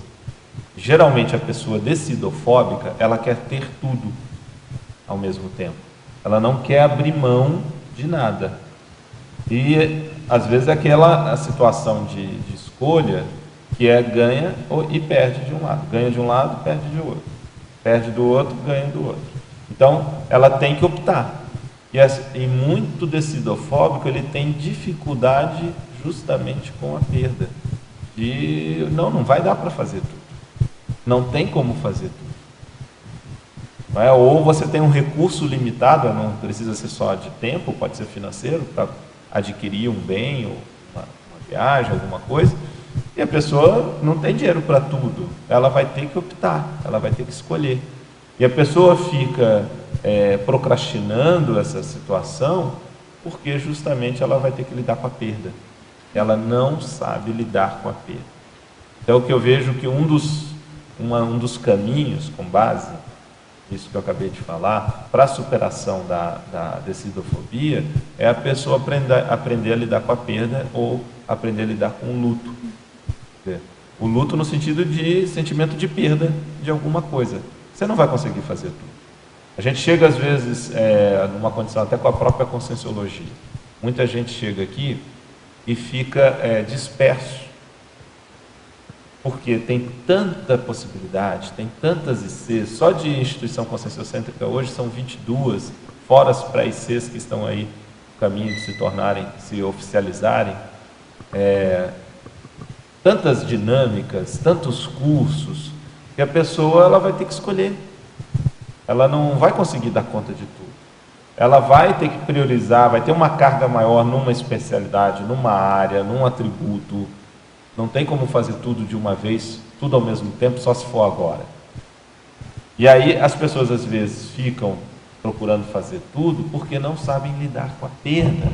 Geralmente, a pessoa decidofóbica, ela quer ter tudo ao mesmo tempo. Ela não quer abrir mão de nada. E, às vezes, é aquela situação de escolha que ganha e perde de um lado. Ganha de um lado, perde de outro. Perde do outro, ganha do outro. Então, ela tem que optar. E muito decidofóbico, ele tem dificuldade justamente com a perda. E não vai dar para fazer tudo. Não tem como fazer tudo. Não é? Ou você tem um recurso limitado, não precisa ser só de tempo, pode ser financeiro, para adquirir um bem, ou uma viagem, alguma coisa, e a pessoa não tem dinheiro para tudo. Ela vai ter que optar, ela vai ter que escolher. E a pessoa fica procrastinando essa situação porque justamente ela vai ter que lidar com a perda. Ela não sabe lidar com a perda. Então, o que eu vejo que um dos caminhos, com base nisso que eu acabei de falar, para a superação da decidofobia, é a pessoa aprender a lidar com a perda ou aprender a lidar com o luto. O luto no sentido de sentimento de perda de alguma coisa. Você não vai conseguir fazer tudo. A gente chega, às vezes, numa condição até com a própria conscienciologia. Muita gente chega aqui e fica disperso, porque tem tanta possibilidade, tem tantas ICs, só de instituição conscienciocêntrica hoje são 22, fora as pré-ICs que estão aí no caminho de se oficializarem. Tantas dinâmicas, tantos cursos, que a pessoa ela vai ter que escolher. Ela não vai conseguir dar conta de tudo. Ela vai ter que priorizar, vai ter uma carga maior numa especialidade, numa área, num atributo. Não tem como fazer tudo de uma vez, tudo ao mesmo tempo, só se for agora. E aí as pessoas às vezes ficam procurando fazer tudo porque não sabem lidar com a perda.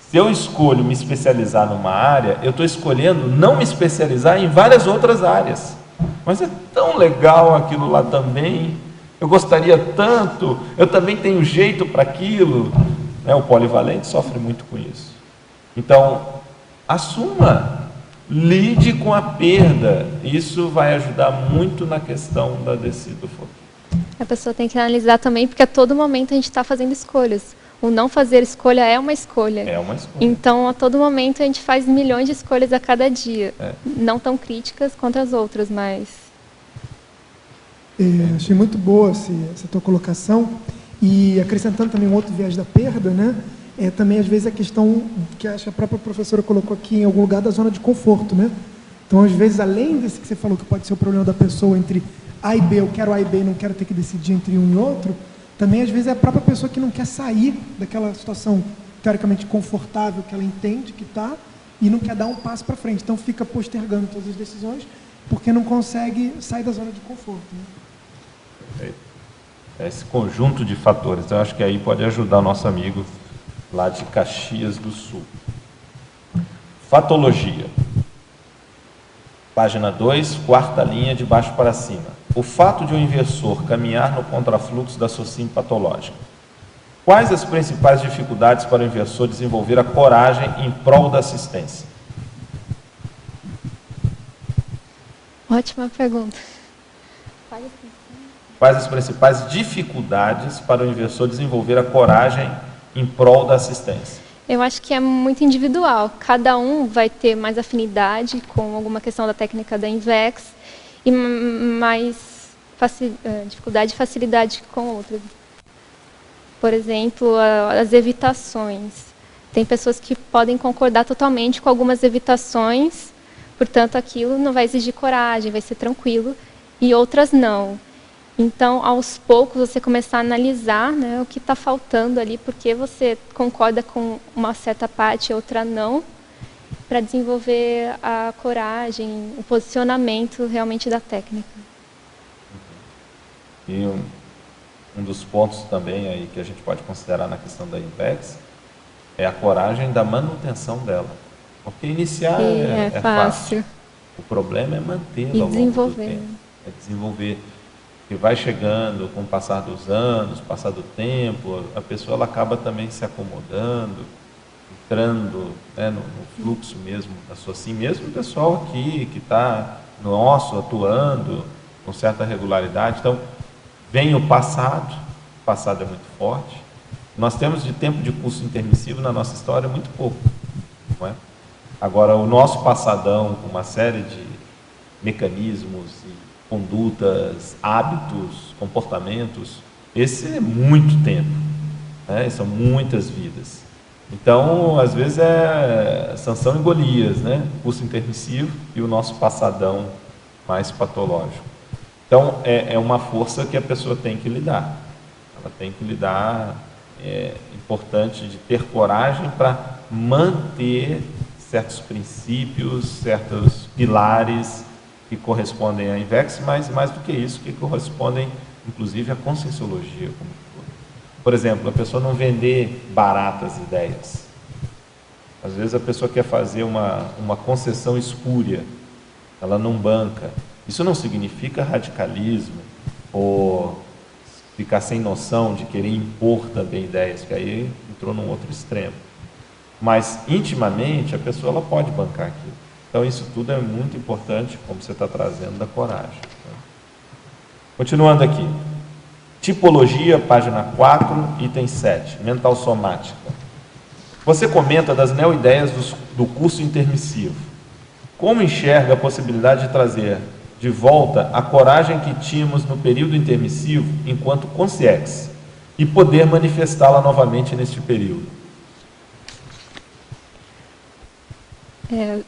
Se eu escolho me especializar numa área, eu estou escolhendo não me especializar em várias outras áreas. Mas é tão legal aquilo lá também, eu gostaria tanto, eu também tenho jeito para aquilo. O polivalente sofre muito com isso. Então, assuma, lide com a perda. Isso vai ajudar muito na questão da decidofobia. A pessoa tem que analisar também, porque a todo momento a gente está fazendo escolhas. O não fazer escolha é uma escolha. É uma escolha. Então, a todo momento a gente faz milhões de escolhas a cada dia. Não tão críticas quanto as outras, mas... Achei muito boa essa tua colocação. E acrescentando também um outro viés da perda, né? Também, às vezes, a questão que acho que a própria professora colocou aqui em algum lugar da zona de conforto, né? Então, às vezes, além desse que você falou, que pode ser o problema da pessoa entre A e B, eu quero A e B e não quero ter que decidir entre um e outro, também, às vezes, é a própria pessoa que não quer sair daquela situação teoricamente confortável que ela entende que está e não quer dar um passo para frente. Então, fica postergando todas as decisões porque não consegue sair da zona de conforto, né? Esse conjunto de fatores, eu acho que aí pode ajudar o nosso amigo lá de Caxias do Sul. Fatologia. Página 2, quarta linha, de baixo para cima. O fato de um inversor caminhar no contrafluxo da socime patológica. Quais as principais dificuldades para o inversor desenvolver a coragem em prol da assistência? Ótima pergunta. Quais as principais dificuldades para o inversor desenvolver a coragem em prol da assistência? Eu acho que é muito individual. Cada um vai ter mais afinidade com alguma questão da técnica da INVEX e mais dificuldade e facilidade com outras. Por exemplo, as evitações. Tem pessoas que podem concordar totalmente com algumas evitações, portanto, aquilo não vai exigir coragem, vai ser tranquilo, e outras não. Então, aos poucos, você começar a analisar, né, o que está faltando ali, porque você concorda com uma certa parte e outra não, para desenvolver a coragem, o posicionamento realmente da técnica. E um dos pontos também aí que a gente pode considerar na questão da INVEX é a coragem da manutenção dela. Porque iniciar é fácil. O problema é mantê-la ao longo do tempo. É desenvolver. Que vai chegando com o passar dos anos, passar do tempo, a pessoa ela acaba também se acomodando, entrando, né, no fluxo mesmo da sua assim, mesmo o pessoal aqui que está nosso atuando com certa regularidade. Então, vem o passado é muito forte. Nós temos de tempo de curso intermissivo na nossa história muito pouco, não é? Agora, o nosso passadão, com uma série de mecanismos e condutas, hábitos, comportamentos, esse é muito tempo, né? São muitas vidas. Então, às vezes é Sansão e Golias, né? Curso intermissivo e o nosso passadão mais patológico. Então, é uma força que a pessoa tem que lidar. Ela tem que lidar, é importante de ter coragem para manter certos princípios, certos pilares que correspondem à INVEX, mas mais do que isso, que correspondem, inclusive, à conscienciologia como todo. Por exemplo, a pessoa não vender baratas ideias. Às vezes a pessoa quer fazer uma concessão espúria, ela não banca. Isso não significa radicalismo ou ficar sem noção de querer impor também ideias, que aí entrou num outro extremo. Mas, intimamente, a pessoa ela pode bancar aquilo. Então, isso tudo é muito importante, como você está trazendo, da coragem. Continuando aqui. Tipologia, página 4, item 7, mental somática. Você comenta das neoideias do curso intermissivo. Como enxerga a possibilidade de trazer de volta a coragem que tínhamos no período intermissivo enquanto consciex e poder manifestá-la novamente neste período? É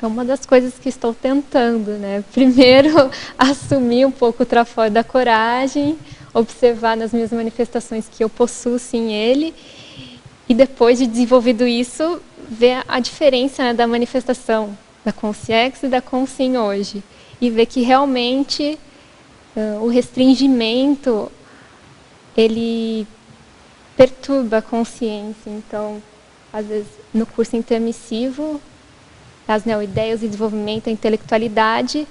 uma das coisas que estou tentando, né? Primeiro, assumir um pouco o trafói da coragem, observar nas minhas manifestações que eu possuo sim ele, e depois de desenvolvido isso, ver a diferença, né, da manifestação da consciex e da conscien hoje, e ver que realmente o restringimento ele perturba a consciência. Então, às vezes, no curso intermissivo, as neoideias, o desenvolvimento, a intelectualidade,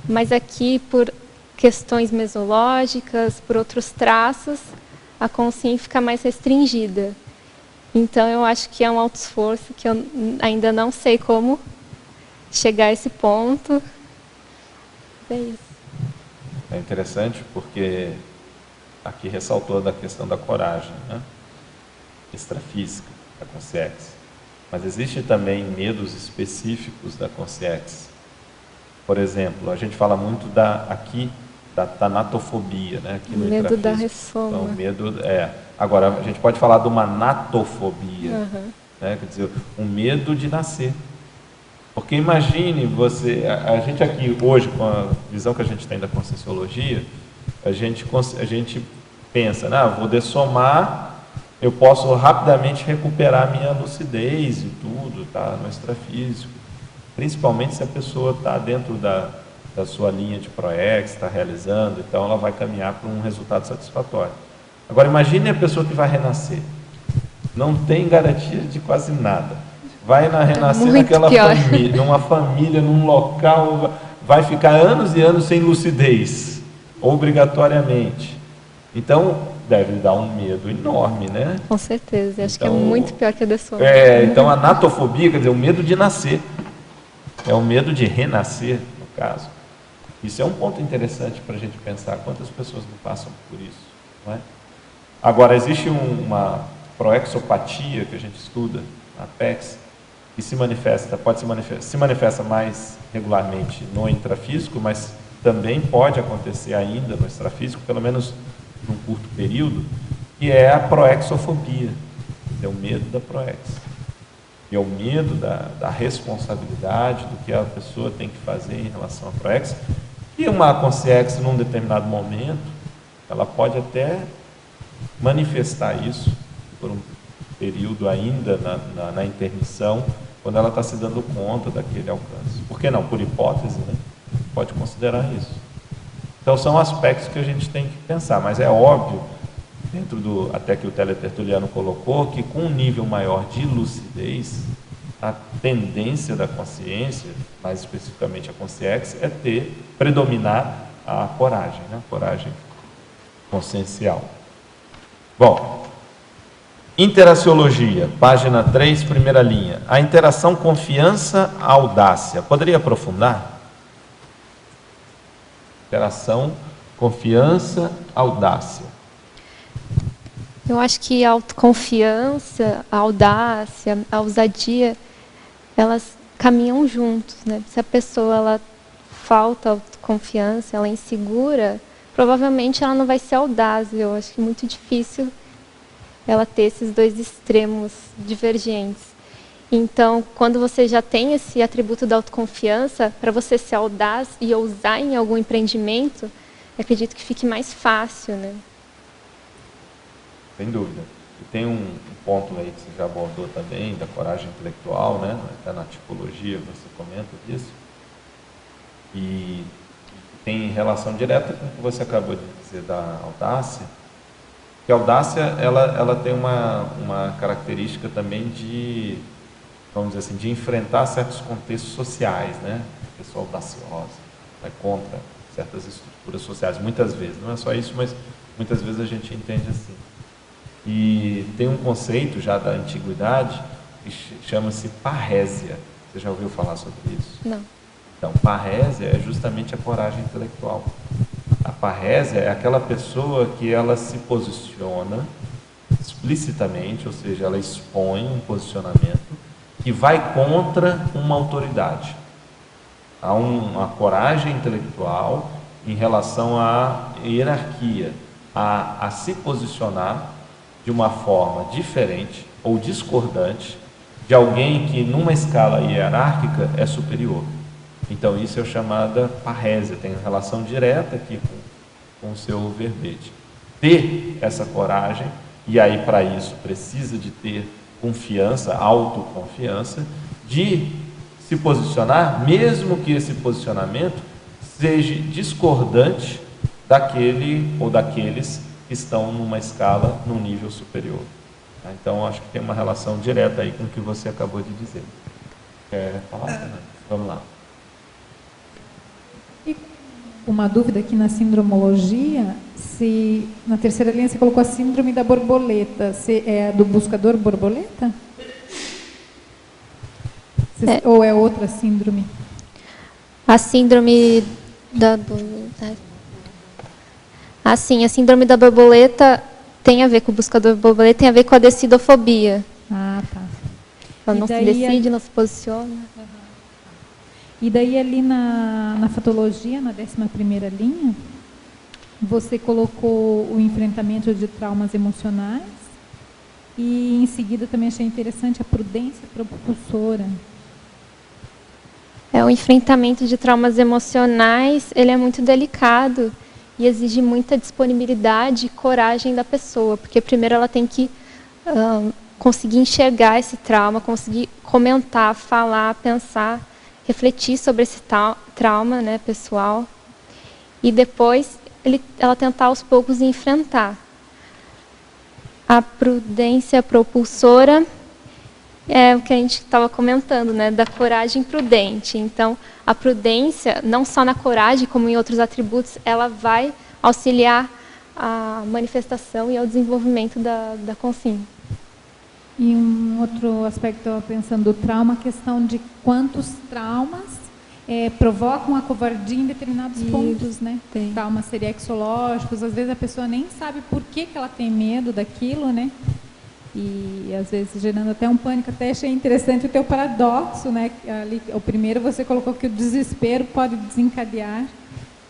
mas aqui, por questões mesológicas, por outros traços, a consciência fica mais restringida. Então, eu acho que é um alto esforço, que eu ainda não sei como chegar a esse ponto. É isso. É interessante porque aqui ressaltou da questão da coragem, né? Extrafísica, da consciex. Mas existe também medos específicos da consciex. Por exemplo, a gente fala muito aqui da tanatofobia, né? Aqui no medo da ressoma. Então, medo Agora, a gente pode falar de uma natofobia, né? Quer dizer, um medo de nascer. Porque imagine você, a gente aqui hoje, com a visão que a gente tem da conscienciologia, a gente pensa, vou dessomar, eu posso rapidamente recuperar minha lucidez e tudo, tá, no extrafísico. Principalmente se a pessoa está dentro da sua linha de proex, está realizando, então ela vai caminhar para um resultado satisfatório. Agora imagine a pessoa que vai renascer. Não tem garantia de quase nada. Vai renascer naquela família, numa família, num local, vai ficar anos e anos sem lucidez, obrigatoriamente. Então, deve dar um medo enorme, né? Com certeza, acho que é muito pior que a dessoma. Então a natofobia, quer dizer, o medo de nascer. É o medo de renascer, no caso. Isso é um ponto interessante para a gente pensar quantas pessoas não passam por isso, não é? Agora, existe uma proexopatia que a gente estuda na PEX, que se manifesta mais regularmente no intrafísico, mas também pode acontecer ainda no extrafísico, pelo menos num curto período, que é a proexofobia, é o medo da proex. que é o medo da responsabilidade, do que a pessoa tem que fazer em relação à ProEx. E uma consciex, num determinado momento, ela pode até manifestar isso por um período ainda na intermissão, quando ela está se dando conta daquele alcance. Por que não? Por hipótese, né? Pode considerar isso. Então, são aspectos que a gente tem que pensar, mas é óbvio, dentro do, até que o teletertuliano colocou, que com um nível maior de lucidez, a tendência da consciência, mais especificamente a consciex, é predominar a coragem, né? A coragem consciencial. Bom, interaciologia, página 3, primeira linha. A interação confiança-audácia. Poderia aprofundar? Interação, confiança, audácia. Eu acho que a autoconfiança, a audácia, a ousadia, elas caminham juntos, né? Se a pessoa ela falta autoconfiança, ela é insegura, provavelmente ela não vai ser audaz. Eu acho que é muito difícil ela ter esses dois extremos divergentes. Então, quando você já tem esse atributo da autoconfiança, para você ser audaz e ousar em algum empreendimento, eu acredito que fique mais fácil, né? Sem dúvida. E tem um ponto aí que você já abordou também, da coragem intelectual, né? Até na tipologia você comenta disso. E tem relação direta com o que você acabou de dizer da audácia, que a audácia ela tem uma característica também de, vamos dizer assim, de enfrentar certos contextos sociais, né? A pessoa audaciosa, vai contra certas estruturas sociais, muitas vezes. Não é só isso, mas muitas vezes a gente entende assim. E tem um conceito já da antiguidade que chama-se parrésia. Você já ouviu falar sobre isso? Não. Então, parrésia é justamente a coragem intelectual. A parrésia é aquela pessoa que ela se posiciona explicitamente, ou seja, ela expõe um posicionamento que vai contra uma autoridade. Há uma coragem intelectual em relação à hierarquia, a se posicionar de uma forma diferente ou discordante de alguém que numa escala hierárquica é superior. Então isso é chamada parrésia, tem relação direta aqui com o seu verbete. Ter essa coragem, e aí para isso precisa de ter confiança, autoconfiança, de se posicionar, mesmo que esse posicionamento seja discordante daquele ou daqueles que estão numa escala, num nível superior. Então, acho que tem uma relação direta aí com o que você acabou de dizer. Quer falar, Fernanda? Vamos lá. E uma dúvida aqui na sindromologia, se na terceira linha você colocou a síndrome da borboleta, se é do buscador borboleta? Ou é outra síndrome? A síndrome da... Assim, a síndrome da borboleta tem a ver com o buscador borboleta, tem a ver com a decidofobia. Ah, tá. Ela não se decide, não se posiciona. E daí ali na fatologia, na 11ª linha, você colocou o enfrentamento de traumas emocionais e em seguida também achei interessante a prudência propulsora. O enfrentamento de traumas emocionais, ele é muito delicado e exige muita disponibilidade e coragem da pessoa, porque primeiro ela tem que conseguir enxergar esse trauma, conseguir comentar, falar, pensar, refletir sobre esse trauma, né, pessoal, e depois ela tentar aos poucos enfrentar. A prudência propulsora é o que a gente estava comentando, né, da coragem prudente. Então, a prudência, não só na coragem, como em outros atributos, ela vai auxiliar a manifestação e ao desenvolvimento da consciência. E um outro aspecto que eu estava pensando do trauma, a questão de quantos traumas provocam a covardia em determinados pontos, né? Tem. Traumas seriexológicos, às vezes a pessoa nem sabe por que ela tem medo daquilo, né? E às vezes gerando até um pânico. Até achei interessante o teu paradoxo, né? Ali, o primeiro você colocou que o desespero pode desencadear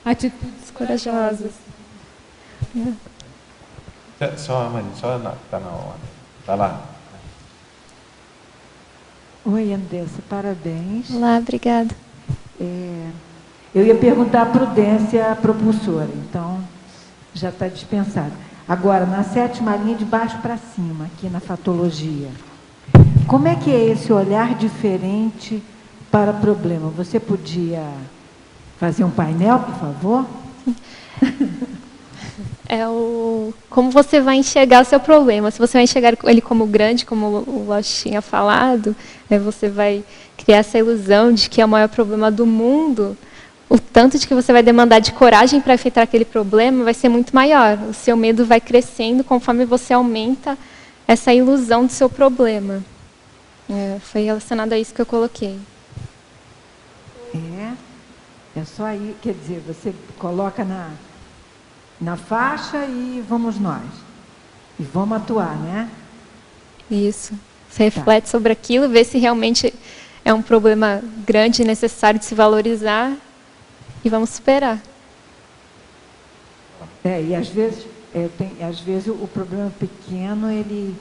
atitudes corajosas. Só está na hora. Vai lá. Oi, Andressa, parabéns. Olá, obrigada. Eu ia perguntar a prudência propulsora, então já está dispensado. Agora, na 7ª linha, de baixo para cima, aqui na fatologia, como é que é esse olhar diferente para problema? Você podia fazer um painel, por favor? Como você vai enxergar o seu problema. Se você vai enxergar ele como grande, como o Losch tinha falado, você vai criar essa ilusão de que é o maior problema do mundo, o tanto de que você vai demandar de coragem para enfrentar aquele problema vai ser muito maior. O seu medo vai crescendo conforme você aumenta essa ilusão do seu problema. Foi relacionado a isso que eu coloquei. É só aí, quer dizer, você coloca na faixa e vamos nós. E vamos atuar, né? Isso. Você reflete sobre aquilo, vê se realmente é um problema grande e necessário de se valorizar e vamos superar. E às vezes, o problema pequeno, ele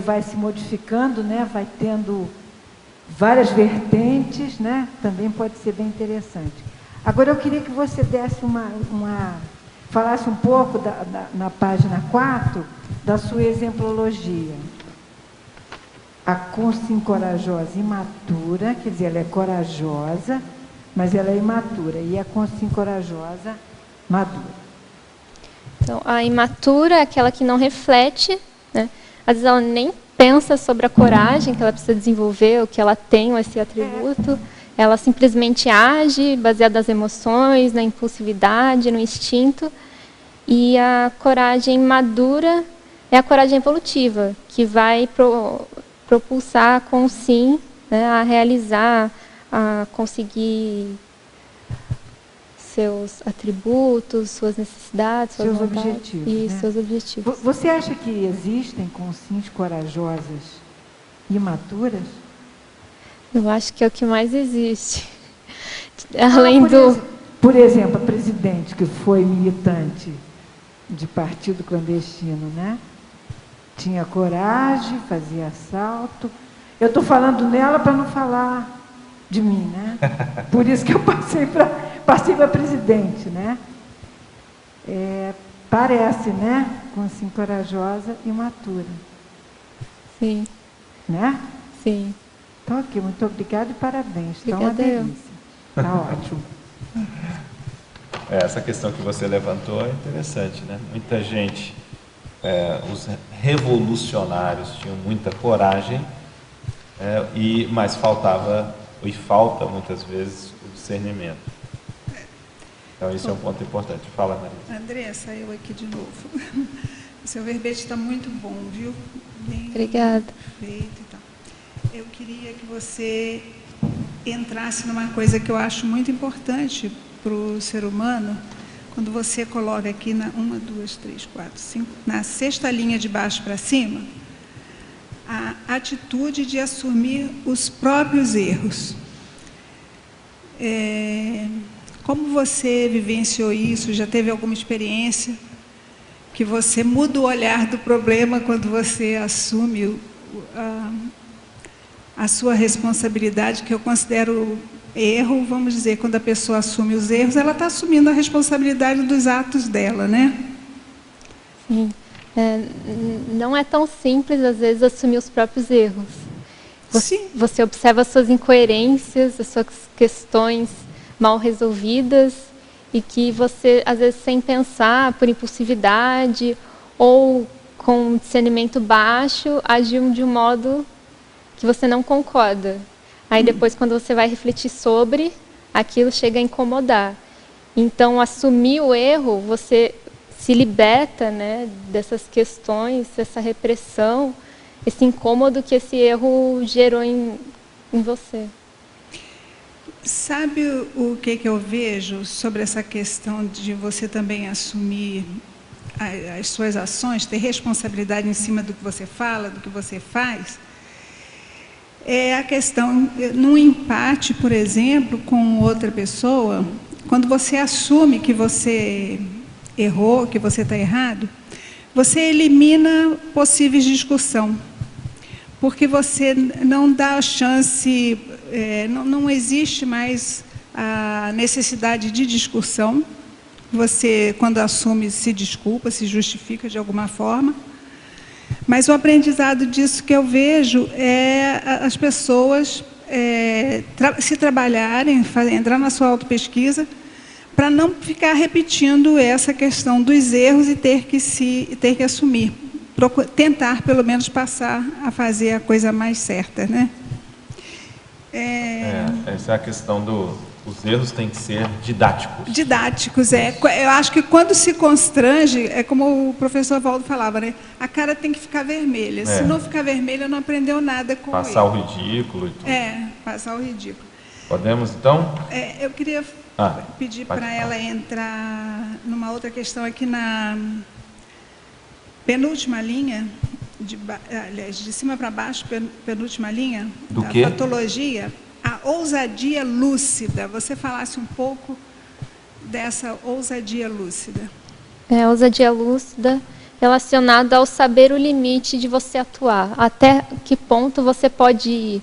vai se modificando, né? Vai tendo várias vertentes, né? Também pode ser bem interessante. Agora eu queria que você desse falasse um pouco na página 4 da sua exemplologia. A consciência corajosa imatura, quer dizer, ela é corajosa, mas ela é imatura. E a consciência corajosa madura. Então, a imatura é aquela que não reflete, né? Às vezes ela nem pensa sobre a coragem que ela precisa desenvolver, o que ela tem, esse atributo. Ela simplesmente age baseada nas emoções, na impulsividade, no instinto. E a coragem madura é a coragem evolutiva, que vai propulsar com sim, né, a realizar, a conseguir seus atributos, suas necessidades, seus objetivos. E né? seus objetivos. Você acha que existem consciências corajosas imaturas? Eu acho que é o que mais existe. Além por exemplo, a presidente que foi militante de partido clandestino, né? Tinha coragem, fazia assalto. Eu estou falando nela para não falar de mim, né? Por isso que eu passei para presidente, né? Parece, né? Consciência corajosa e imatura. Sim. Né? Sim. Então, aqui, muito obrigada e parabéns. Está uma delícia. Está ótimo. Essa questão que você levantou é interessante, né? Muita gente, os revolucionários tinham muita coragem, mas falta muitas vezes o discernimento. Então, isso é um ponto importante. Fala, Marisa. Andressa, eu aqui de novo. O seu verbete está muito bom, viu? Bem Obrigada. Feito e tal. Eu queria que você entrasse numa coisa que eu acho muito importante para o ser humano, quando você coloca aqui na 1, 2, 3, 4, 5, na 6ª linha de baixo para cima, a atitude de assumir os próprios erros. Como você vivenciou isso? Já teve alguma experiência que você muda o olhar do problema quando você assume a sua responsabilidade, que eu considero erro, vamos dizer, quando a pessoa assume os erros, ela está assumindo a responsabilidade dos atos dela, né? Sim. Não é tão simples, às vezes, assumir os próprios erros. Você observa as suas incoerências, as suas questões mal resolvidas e que você, às vezes, sem pensar, por impulsividade ou com discernimento baixo, agiu de um modo que você não concorda. Aí depois, quando você vai refletir sobre, aquilo chega a incomodar. Então, assumir o erro, você se liberta, né, dessas questões, dessa repressão, esse incômodo que esse erro gerou em você. Sabe o que eu vejo sobre essa questão de você também assumir as suas ações, ter responsabilidade em cima do que você fala, do que você faz? É a questão, num empate, por exemplo, com outra pessoa, quando você assume que você errou, que você está errado, você elimina possíveis discussão. porque você não dá a chance, não existe mais a necessidade de discussão. Você, quando assume, se desculpa, se justifica de alguma forma. Mas o aprendizado disso que eu vejo é as pessoas se trabalharem, entrar na sua autopesquisa, para não ficar repetindo essa questão dos erros e ter que assumir. Tentar, pelo menos, passar a fazer a coisa mais certa, né? Essa é a questão os erros têm que ser didáticos. Didáticos, Eu acho que quando se constrange, é como o professor Valdo falava, né? A cara tem que ficar vermelha. Se não ficar vermelha, não aprendeu nada com passar o ridículo e tudo. Passar o ridículo. Podemos, então? Eu queria pedir para ela entrar numa outra questão aqui na penúltima linha, aliás, de cima para baixo, penúltima linha, do da quê? patologia, a ousadia lúcida. Você falasse um pouco dessa ousadia lúcida. A ousadia lúcida relacionada ao saber o limite de você atuar. Até que ponto você pode ir.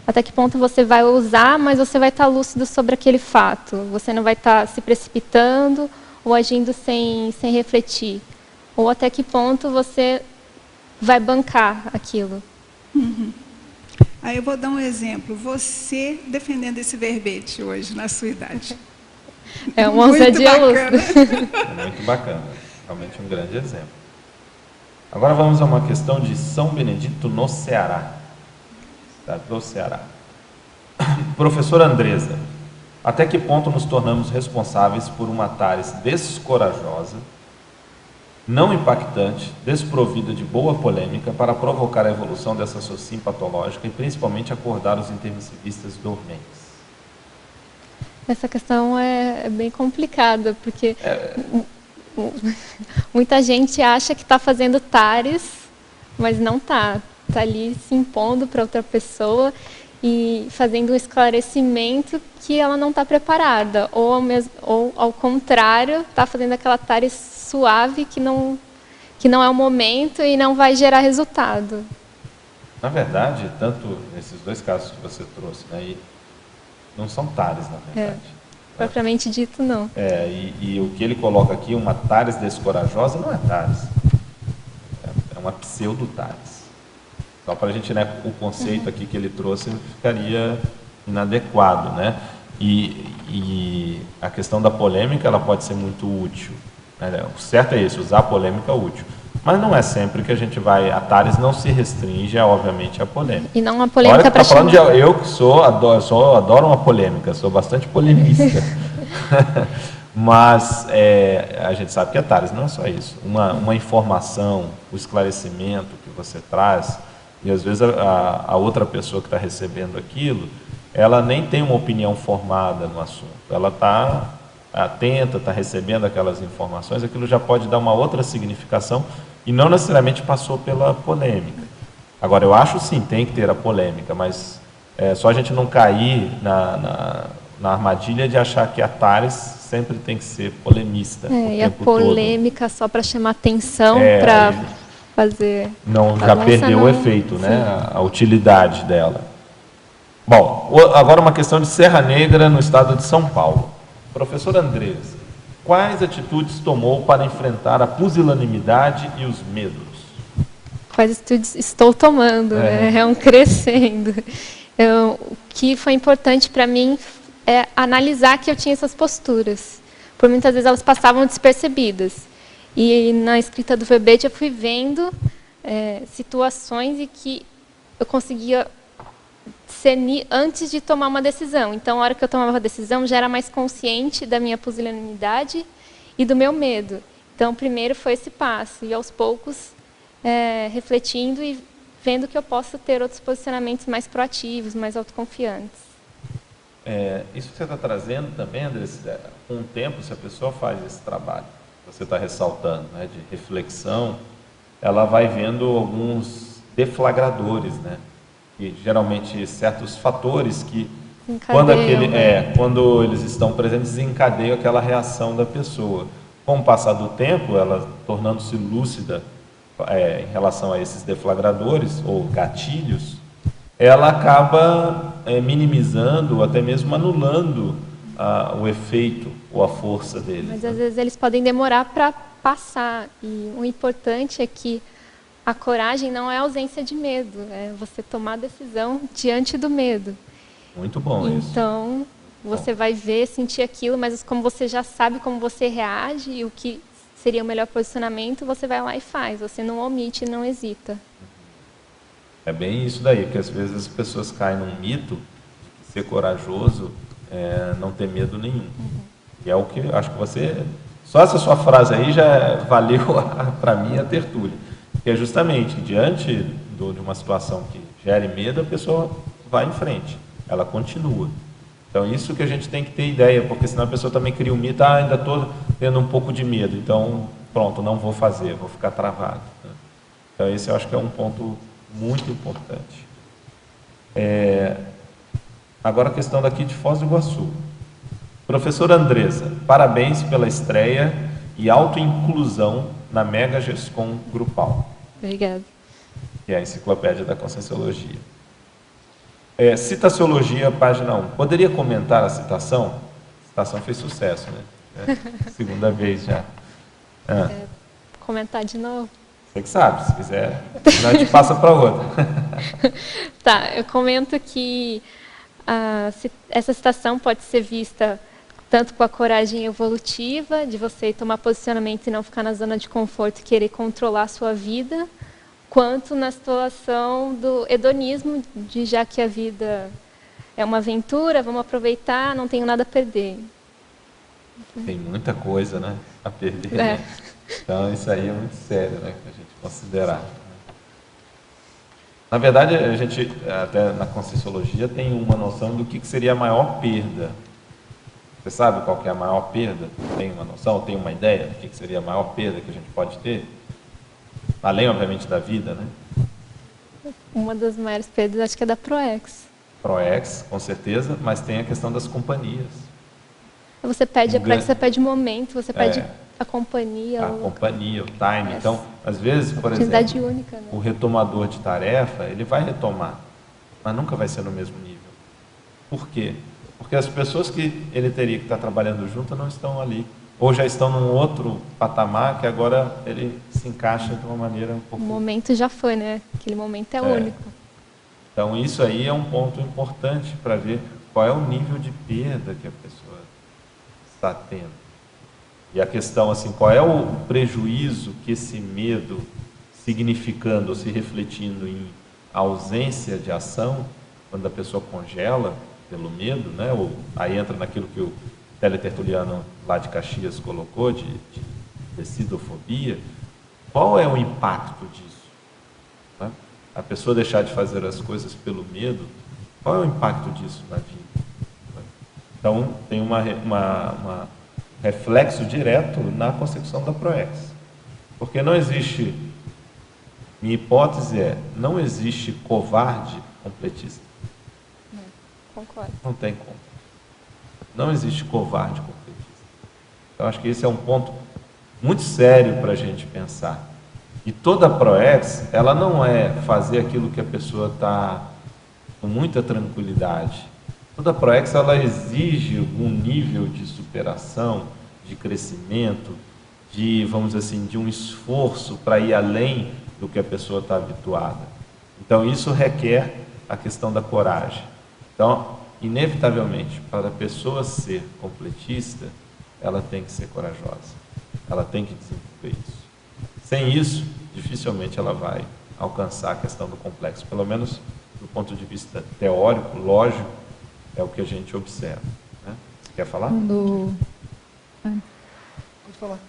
Até que ponto você vai usar, mas você vai estar lúcido sobre aquele fato. Você não vai estar se precipitando ou agindo sem refletir. Ou até que ponto você vai bancar aquilo. Aí eu vou dar um exemplo. Você defendendo esse verbete hoje, na sua idade. É uma ousadia lúcida. É muito bacana. Realmente um grande exemplo. Agora vamos a uma questão de São Benedito, no Ceará. Do Ceará. Professora Andresa, até que ponto nos tornamos responsáveis por uma TARES descorajosa, não impactante, desprovida de boa polêmica, para provocar a evolução dessa sociedade patológica e principalmente acordar os intermissivistas dormentes? Essa questão é bem complicada, porque muita gente acha que está fazendo TARES, mas não está. Está ali se impondo para outra pessoa e fazendo um esclarecimento que ela não está preparada. Ou ao contrário, está fazendo aquela TARES suave que não é o momento e não vai gerar resultado. Na verdade, tanto nesses dois casos que você trouxe, né, e não são TARES, na verdade. Propriamente dito, não. E o que ele coloca aqui, uma TARES descorajosa, não é TARES. É uma pseudo-TARES. Só para a gente, né, o conceito aqui que ele trouxe ficaria inadequado, né? E a questão da polêmica, ela pode ser muito útil. Né? O certo é isso, usar a polêmica útil. Mas não é sempre que a gente vai... A TARES não se restringe, obviamente, à polêmica. E não uma polêmica para chamar... Eu que adoro uma polêmica, sou bastante polemista. Mas a gente sabe que a TARES não é só isso. Uma informação, o esclarecimento que você traz, e às vezes a outra pessoa que está recebendo aquilo, ela nem tem uma opinião formada no assunto. Ela está atenta, está recebendo aquelas informações, aquilo já pode dar uma outra significação e não necessariamente passou pela polêmica. Agora, eu acho sim, tem que ter a polêmica, mas só a gente não cair na armadilha de achar que a TARES sempre tem que ser polemista. E a polêmica todo. Só para chamar atenção, para fazer... Não, já perdeu o efeito, né? A utilidade dela. Bom, agora uma questão de Serra Negra, no estado de São Paulo. Professora Andresa, quais atitudes tomou para enfrentar a pusilanimidade e os medos? Quais atitudes estou tomando? É um crescendo. O que foi importante para mim é analisar que eu tinha essas posturas. Por muitas vezes elas passavam despercebidas. E na escrita do verbete eu fui vendo situações em que eu conseguia discernir antes de tomar uma decisão. Então, a hora que eu tomava a decisão, já era mais consciente da minha pusilanimidade e do meu medo. Então, primeiro foi esse passo, e aos poucos refletindo e vendo que eu posso ter outros posicionamentos mais proativos, mais autoconfiantes. Isso que você está trazendo também, Andressa, com o tempo, se a pessoa faz esse trabalho, você está ressaltando, né, de reflexão, ela vai vendo alguns deflagradores, né? E geralmente certos fatores que, quando eles estão presentes, desencadeiam aquela reação da pessoa. Com o passar do tempo, ela tornando-se lúcida em relação a esses deflagradores ou gatilhos, ela acaba minimizando ou até mesmo anulando o efeito ou a força deles. Mas às vezes eles podem demorar para passar. E o importante é que a coragem não é ausência de medo, é você tomar a decisão diante do medo. Muito bom isso. Então, você vai ver, sentir aquilo, mas como você já sabe como você reage e o que seria o melhor posicionamento, você vai lá e faz. Você não omite, não hesita. É bem isso daí, porque às vezes as pessoas caem num mito de que ser corajoso é não ter medo nenhum. E é o que acho que você... Só essa sua frase aí já valeu para mim a tertúlia. Que é justamente, diante de uma situação que gere medo, a pessoa vai em frente, ela continua. Então, isso que a gente tem que ter ideia, porque senão a pessoa também cria um mito, ainda estou tendo um pouco de medo, então, pronto, não vou fazer, vou ficar travado. Então, esse eu acho que é um ponto muito importante. Agora a questão daqui de Foz do Iguaçu. Professora Andresa, parabéns pela estreia e autoinclusão na Mega GESCOM Grupal. Obrigada. Que é a Enciclopédia da Conscienciologia. Citaciologia, página 1. Poderia comentar a citação? A citação fez sucesso, né? Segunda vez já. Comentar de novo? Você que sabe, se quiser, senão a gente passa para outra. Tá, eu comento que essa citação pode ser vista tanto com a coragem evolutiva, de você tomar posicionamento e não ficar na zona de conforto e querer controlar a sua vida, quanto na situação do hedonismo, de já que a vida é uma aventura, vamos aproveitar, não tenho nada a perder. Tem muita coisa, né, a perder. Né? Então, isso aí é muito sério, né, que a gente considerar. Na verdade, a gente, até na Conscienciologia, tem uma noção do que seria a maior perda. Você sabe qual que é a maior perda? Tem uma noção, tem uma ideia do que seria a maior perda que a gente pode ter? Além, obviamente, da vida, né? Uma das maiores perdas, acho que é da ProEx. ProEx, com certeza, mas tem a questão das companhias. Você perde a ProEx, você perde o momento, você perde a companhia. A companhia, o time. Então, às vezes, por exemplo, única, né? O retomador de tarefa, ele vai retomar, mas nunca vai ser no mesmo nível. Por quê? Porque as pessoas que ele teria que estar trabalhando junto não estão ali. Ou já estão num outro patamar que agora ele se encaixa de uma maneira um pouco... O momento já foi, né? Aquele momento é único. Então, isso aí é um ponto importante para ver qual é o nível de perda que a pessoa está tendo. E a questão, assim, qual é o prejuízo que esse medo, significando ou se refletindo em ausência de ação, quando a pessoa congela pelo medo, né? Ou aí entra naquilo que o teletertuliano lá de Caxias colocou, de decidofobia. Qual é o impacto disso? Né? A pessoa deixar de fazer as coisas pelo medo, qual é o impacto disso na vida? Então, tem uma reflexo direto na concepção da ProEx. Porque não existe, minha hipótese não existe covarde completista. Concordo. Não tem como. Não existe covarde completista. Então, acho que esse é um ponto muito sério para a gente pensar. E toda a ProEx, ela não é fazer aquilo que a pessoa está com muita tranquilidade. Toda a ProEx, ela exige algum nível de superação, de crescimento, de, vamos dizer assim, de um esforço para ir além do que a pessoa está habituada. Então, isso requer a questão da coragem. Então, inevitavelmente, para a pessoa ser completista, ela tem que ser corajosa. Ela tem que desenvolver isso. Sem isso, dificilmente ela vai alcançar a questão do complexo. Pelo menos do ponto de vista teórico, lógico, é o que a gente observa. Né? Você quer falar? Pode falar.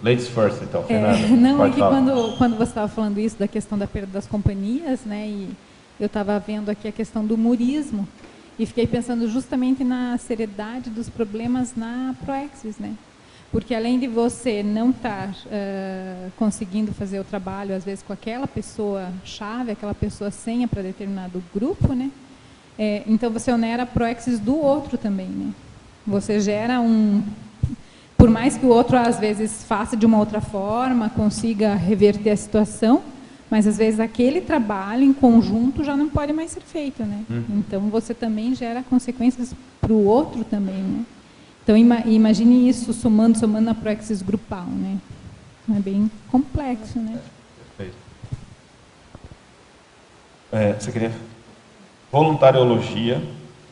Ladies first, então, Fernanda. Não, pode é que falar. quando você estava falando isso da questão da perda das companhias, né, e eu estava vendo aqui a questão do murismo, e fiquei pensando justamente na seriedade dos problemas na ProExis, né? Porque além de você não estar conseguindo fazer o trabalho, às vezes, com aquela pessoa-chave, aquela pessoa senha para determinado grupo, né? Então, você onera a ProExis do outro também, né? Você gera por mais que o outro, às vezes, faça de uma outra forma, consiga reverter a situação, mas, às vezes, aquele trabalho em conjunto já não pode mais ser feito, né? Então, você também gera consequências para o outro também, né? Então, imagine isso somando na proexis grupal, né? É bem complexo, né? Perfeito. Você queria... Voluntariologia,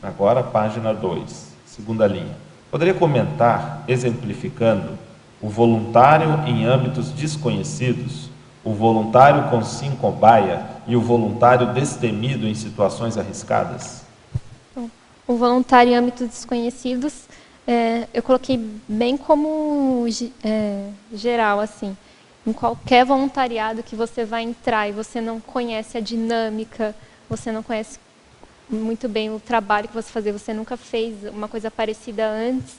agora, página 2, segunda linha. Poderia comentar, exemplificando, o voluntário em âmbitos desconhecidos, o voluntário com sim cobaia e o voluntário destemido em situações arriscadas? O voluntário em âmbitos desconhecidos, eu coloquei bem como geral, assim. Em qualquer voluntariado que você vai entrar e você não conhece a dinâmica, você não conhece muito bem o trabalho que você fazer, você nunca fez uma coisa parecida antes,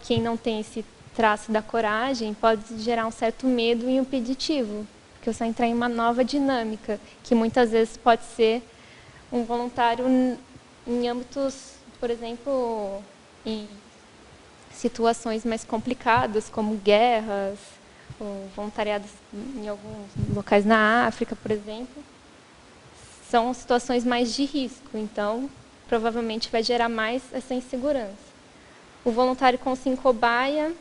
quem não tem esse traço da coragem pode gerar um certo medo e impeditivo, porque você vai entrar em uma nova dinâmica, que muitas vezes pode ser um voluntário em âmbitos, por exemplo, em situações mais complicadas, como guerras, ou voluntariados em alguns locais na África, por exemplo. São situações mais de risco, então provavelmente vai gerar mais essa insegurança. O voluntário com sim cobaia,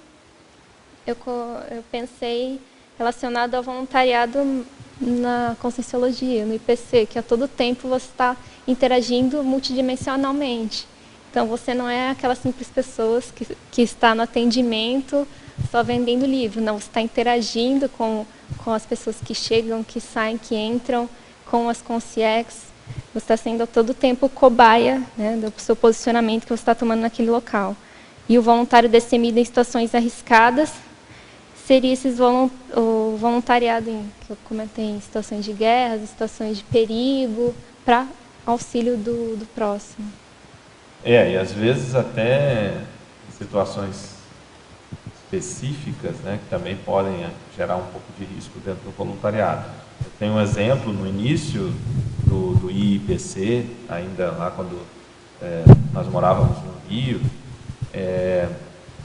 eu pensei relacionado ao voluntariado na Conscienciologia, no IPC, que a todo tempo você está interagindo multidimensionalmente. Então você não é aquela simples pessoa que está no atendimento só vendendo livro, não, você está interagindo com as pessoas que chegam, que saem, que entram, com as consciex, você está sendo a todo tempo cobaia, né, do seu posicionamento que você está tomando naquele local. E o voluntário destemido em situações arriscadas seria o voluntariado que eu comentei em situações de guerra, em situações de perigo, para auxílio do próximo. E às vezes até em situações específicas, né, que também podem gerar um pouco de risco dentro do voluntariado. Eu tenho um exemplo no início do IIPC, ainda lá quando nós morávamos no Rio,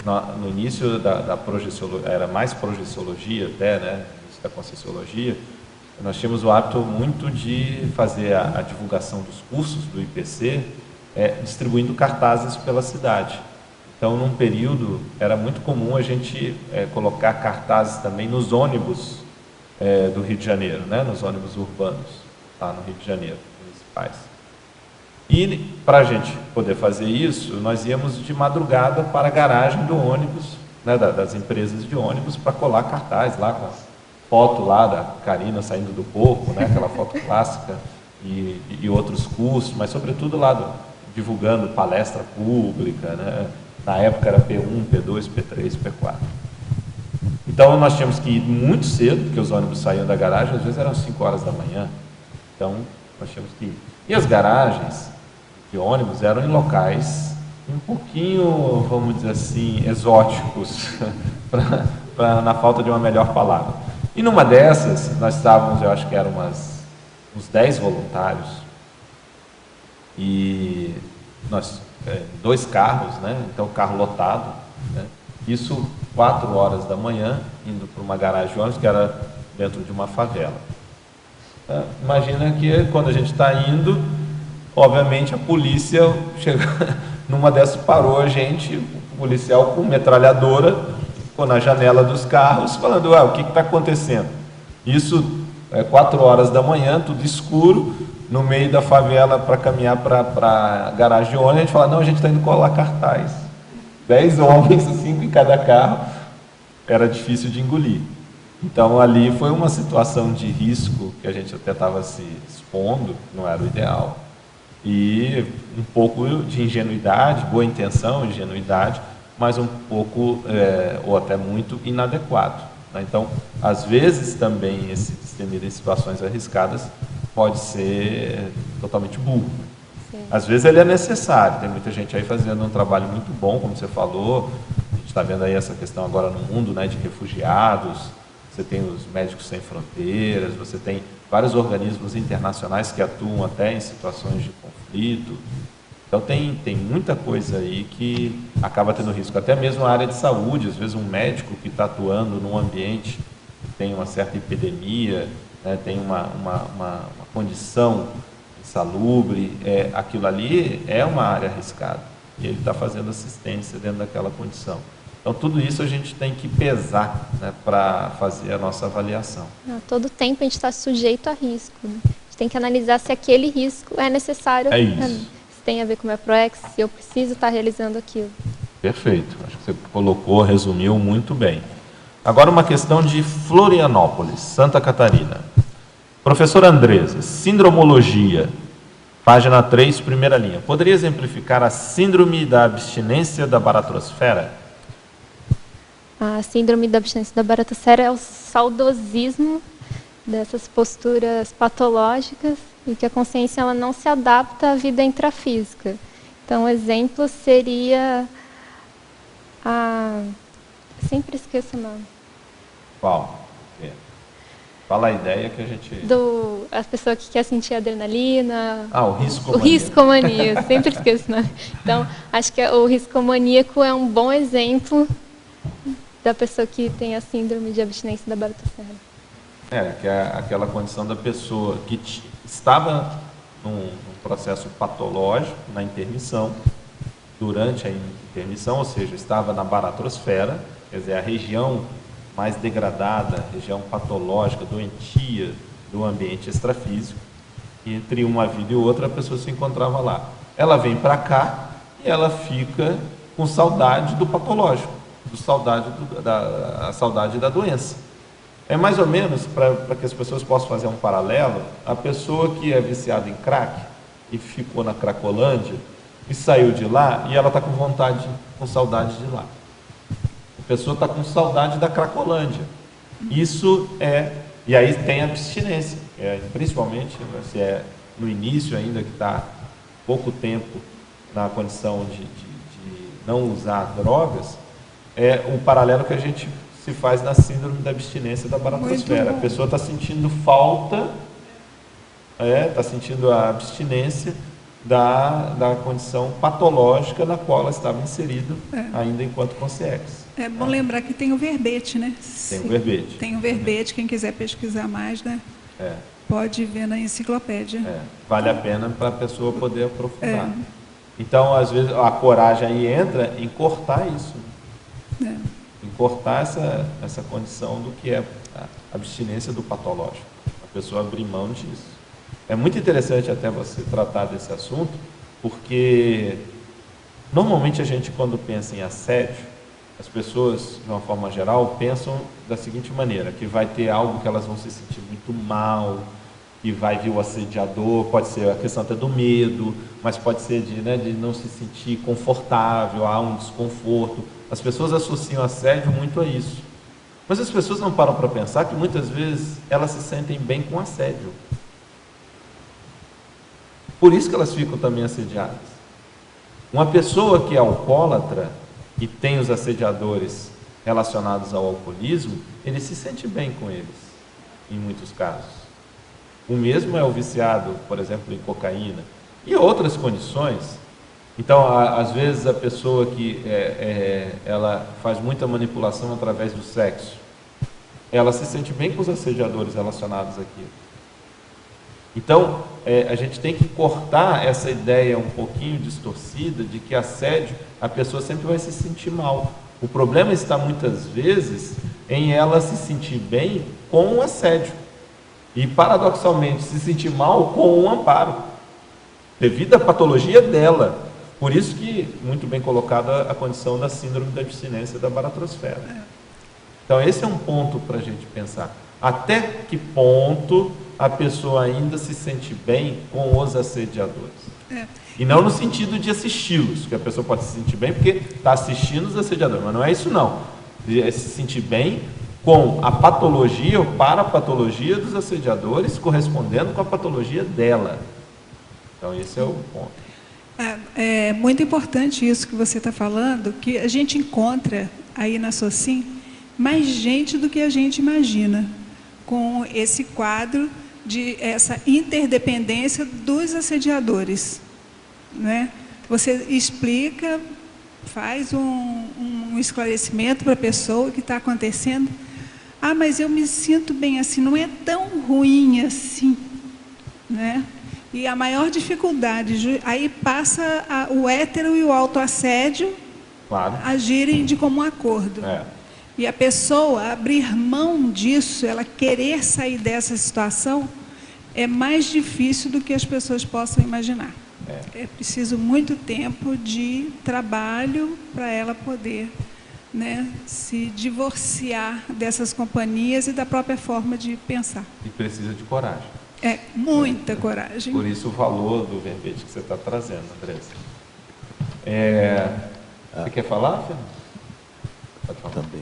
no início da projeciologia, era mais projeciologia até, né, no início da Conscienciologia, nós tínhamos o hábito muito de fazer a divulgação dos cursos do IPC, distribuindo cartazes pela cidade. Então, num período, era muito comum a gente colocar cartazes também nos ônibus do Rio de Janeiro, né? Nos ônibus urbanos, lá no Rio de Janeiro, municipais. E, para a gente poder fazer isso, nós íamos de madrugada para a garagem do ônibus, né, das empresas de ônibus, para colar cartaz lá, com a foto lá da Karina saindo do corpo, né? Aquela foto clássica, e outros cursos, mas, sobretudo, lá divulgando palestra pública, né? Na época era P1, P2, P3, P4. Então nós tínhamos que ir muito cedo, porque os ônibus saíam da garagem, às vezes eram 5 horas da manhã. Então nós tínhamos que ir. E as garagens de ônibus eram em locais um pouquinho, vamos dizer assim, exóticos, na falta de uma melhor palavra. E numa dessas, nós estávamos, eu acho que eram uns 10 voluntários, e nós... 2 carros, né? Então carro lotado, né? Isso 4 horas da manhã, indo para uma garagem de ônibus que era dentro de uma favela. Imagina que quando a gente está indo, obviamente a polícia chegou, numa dessas parou a gente, o policial com metralhadora, ficou na janela dos carros, falando, o que está acontecendo? Isso 4 horas da manhã, tudo escuro, no meio da favela para caminhar para a garagem de ônibus, a gente fala, não, a gente está indo colar cartaz. 10 homens, 5 em cada carro, era difícil de engolir. Então ali foi uma situação de risco que a gente até estava se expondo, não era o ideal, e um pouco de ingenuidade, boa intenção, ingenuidade, mas um pouco, ou até muito, inadequado. Né? Então, às vezes também esse destemido em situações arriscadas pode ser totalmente burro. Sim. Às vezes ele é necessário, tem muita gente aí fazendo um trabalho muito bom, como você falou, a gente está vendo aí essa questão agora no mundo, né, de refugiados, você tem os Médicos Sem Fronteiras, você tem vários organismos internacionais que atuam até em situações de conflito, então tem muita coisa aí que acaba tendo risco. Até mesmo a área de saúde, às vezes um médico que está atuando num ambiente que tem uma certa epidemia, né, tem uma condição insalubre, aquilo ali é uma área arriscada. E ele está fazendo assistência dentro daquela condição. Então, tudo isso a gente tem que pesar, né, para fazer a nossa avaliação. A todo tempo a gente está sujeito a risco. Né? A gente tem que analisar se aquele risco é necessário. É isso. Se tem a ver com o meu ProEx, se eu preciso estar realizando aquilo. Perfeito. Acho que você colocou, resumiu muito bem. Agora uma questão de Florianópolis, Santa Catarina. Professor Andresa, sindromologia, página 3, primeira linha. Poderia exemplificar a síndrome da abstinência da baratrosfera? A síndrome da abstinência da baratrosfera é o saudosismo dessas posturas patológicas e que a consciência ela não se adapta à vida intrafísica. Então, um exemplo seria sempre esqueço o nome. Qual? Fala a ideia que a gente... A pessoa que quer sentir adrenalina. O riscomaníaco. O riscomaníaco, sempre esqueço o nome. Então, acho que o riscomaníaco é um bom exemplo da pessoa que tem a síndrome de abstinência da baratrosfera. Que é aquela condição da pessoa que estava num processo patológico, na intermissão, durante a intermissão, ou seja, estava na baratrosfera, quer dizer, a região mais degradada, região patológica, doentia do ambiente extrafísico, e entre uma vida e outra a pessoa se encontrava lá. Ela vem para cá e ela fica com saudade do patológico, a saudade da doença. É mais ou menos, para que as pessoas possam fazer um paralelo, a pessoa que é viciada em crack e ficou na Cracolândia e saiu de lá e ela está com saudade de lá. A pessoa está com saudade da Cracolândia. Isso e aí tem a abstinência, principalmente se é no início ainda, que está pouco tempo na condição de não usar drogas, é um paralelo que a gente se faz na síndrome da abstinência da baratrosfera. A pessoa está sentindo falta, está sentindo a abstinência da condição patológica na qual ela estava inserida ainda enquanto consciex. É bom lembrar que tem o verbete, né? Tem o verbete. Tem o verbete, quem quiser pesquisar mais, né? Pode ver na enciclopédia. Vale a pena para a pessoa poder aprofundar. Então, às vezes, a coragem aí entra em cortar isso. Em cortar essa condição do que é a abstinência do patológico. A pessoa abrir mão disso. É muito interessante até você tratar desse assunto, porque normalmente a gente, quando pensa em assédio, as pessoas, de uma forma geral, pensam da seguinte maneira, que vai ter algo que elas vão se sentir muito mal, que vai vir o assediador, pode ser a questão até do medo, mas pode ser de não se sentir confortável, há um desconforto. As pessoas associam assédio muito a isso. Mas as pessoas não param para pensar que muitas vezes elas se sentem bem com assédio. Por isso que elas ficam também assediadas. Uma pessoa que é alcoólatra e tem os assediadores relacionados ao alcoolismo, ele se sente bem com eles, em muitos casos. O mesmo é o viciado, por exemplo, em cocaína e outras condições. Então, às vezes, a pessoa que ela faz muita manipulação através do sexo, ela se sente bem com os assediadores relacionados àquilo. Então, a gente tem que cortar essa ideia um pouquinho distorcida de que assédio, a pessoa sempre vai se sentir mal. O problema está, muitas vezes, em ela se sentir bem com o assédio. E, paradoxalmente, se sentir mal com o amparo, devido à patologia dela. Por isso que, muito bem colocada a condição da síndrome da abstinência da baratrosfera. Então, esse é um ponto para a gente pensar. Até que ponto a pessoa ainda se sente bem com os assediadores? E não no sentido de assisti-los, que a pessoa pode se sentir bem porque está assistindo os assediadores, mas não é isso não. É se sentir bem com a patologia ou parapatologia dos assediadores, correspondendo com a patologia dela. Então, esse é o ponto. É muito importante isso que você está falando, que a gente encontra aí na SOCIM mais gente do que a gente imagina, com esse quadro de essa interdependência dos assediadores, né? Você explica faz um esclarecimento para a pessoa o que está acontecendo. Ah, mas eu me sinto bem assim, não é tão ruim assim, né? E a maior dificuldade, aí passa o hétero e o autoassédio agirem de comum acordo. E a pessoa abrir mão disso, ela querer sair dessa situação, é mais difícil do que as pessoas possam imaginar. É preciso muito tempo de trabalho para ela poder, né, se divorciar dessas companhias e da própria forma de pensar. E precisa de coragem. Muita coragem. Por isso o valor do verbete que você está trazendo, Andressa. Você quer falar, Fernanda? Pode falar. Também.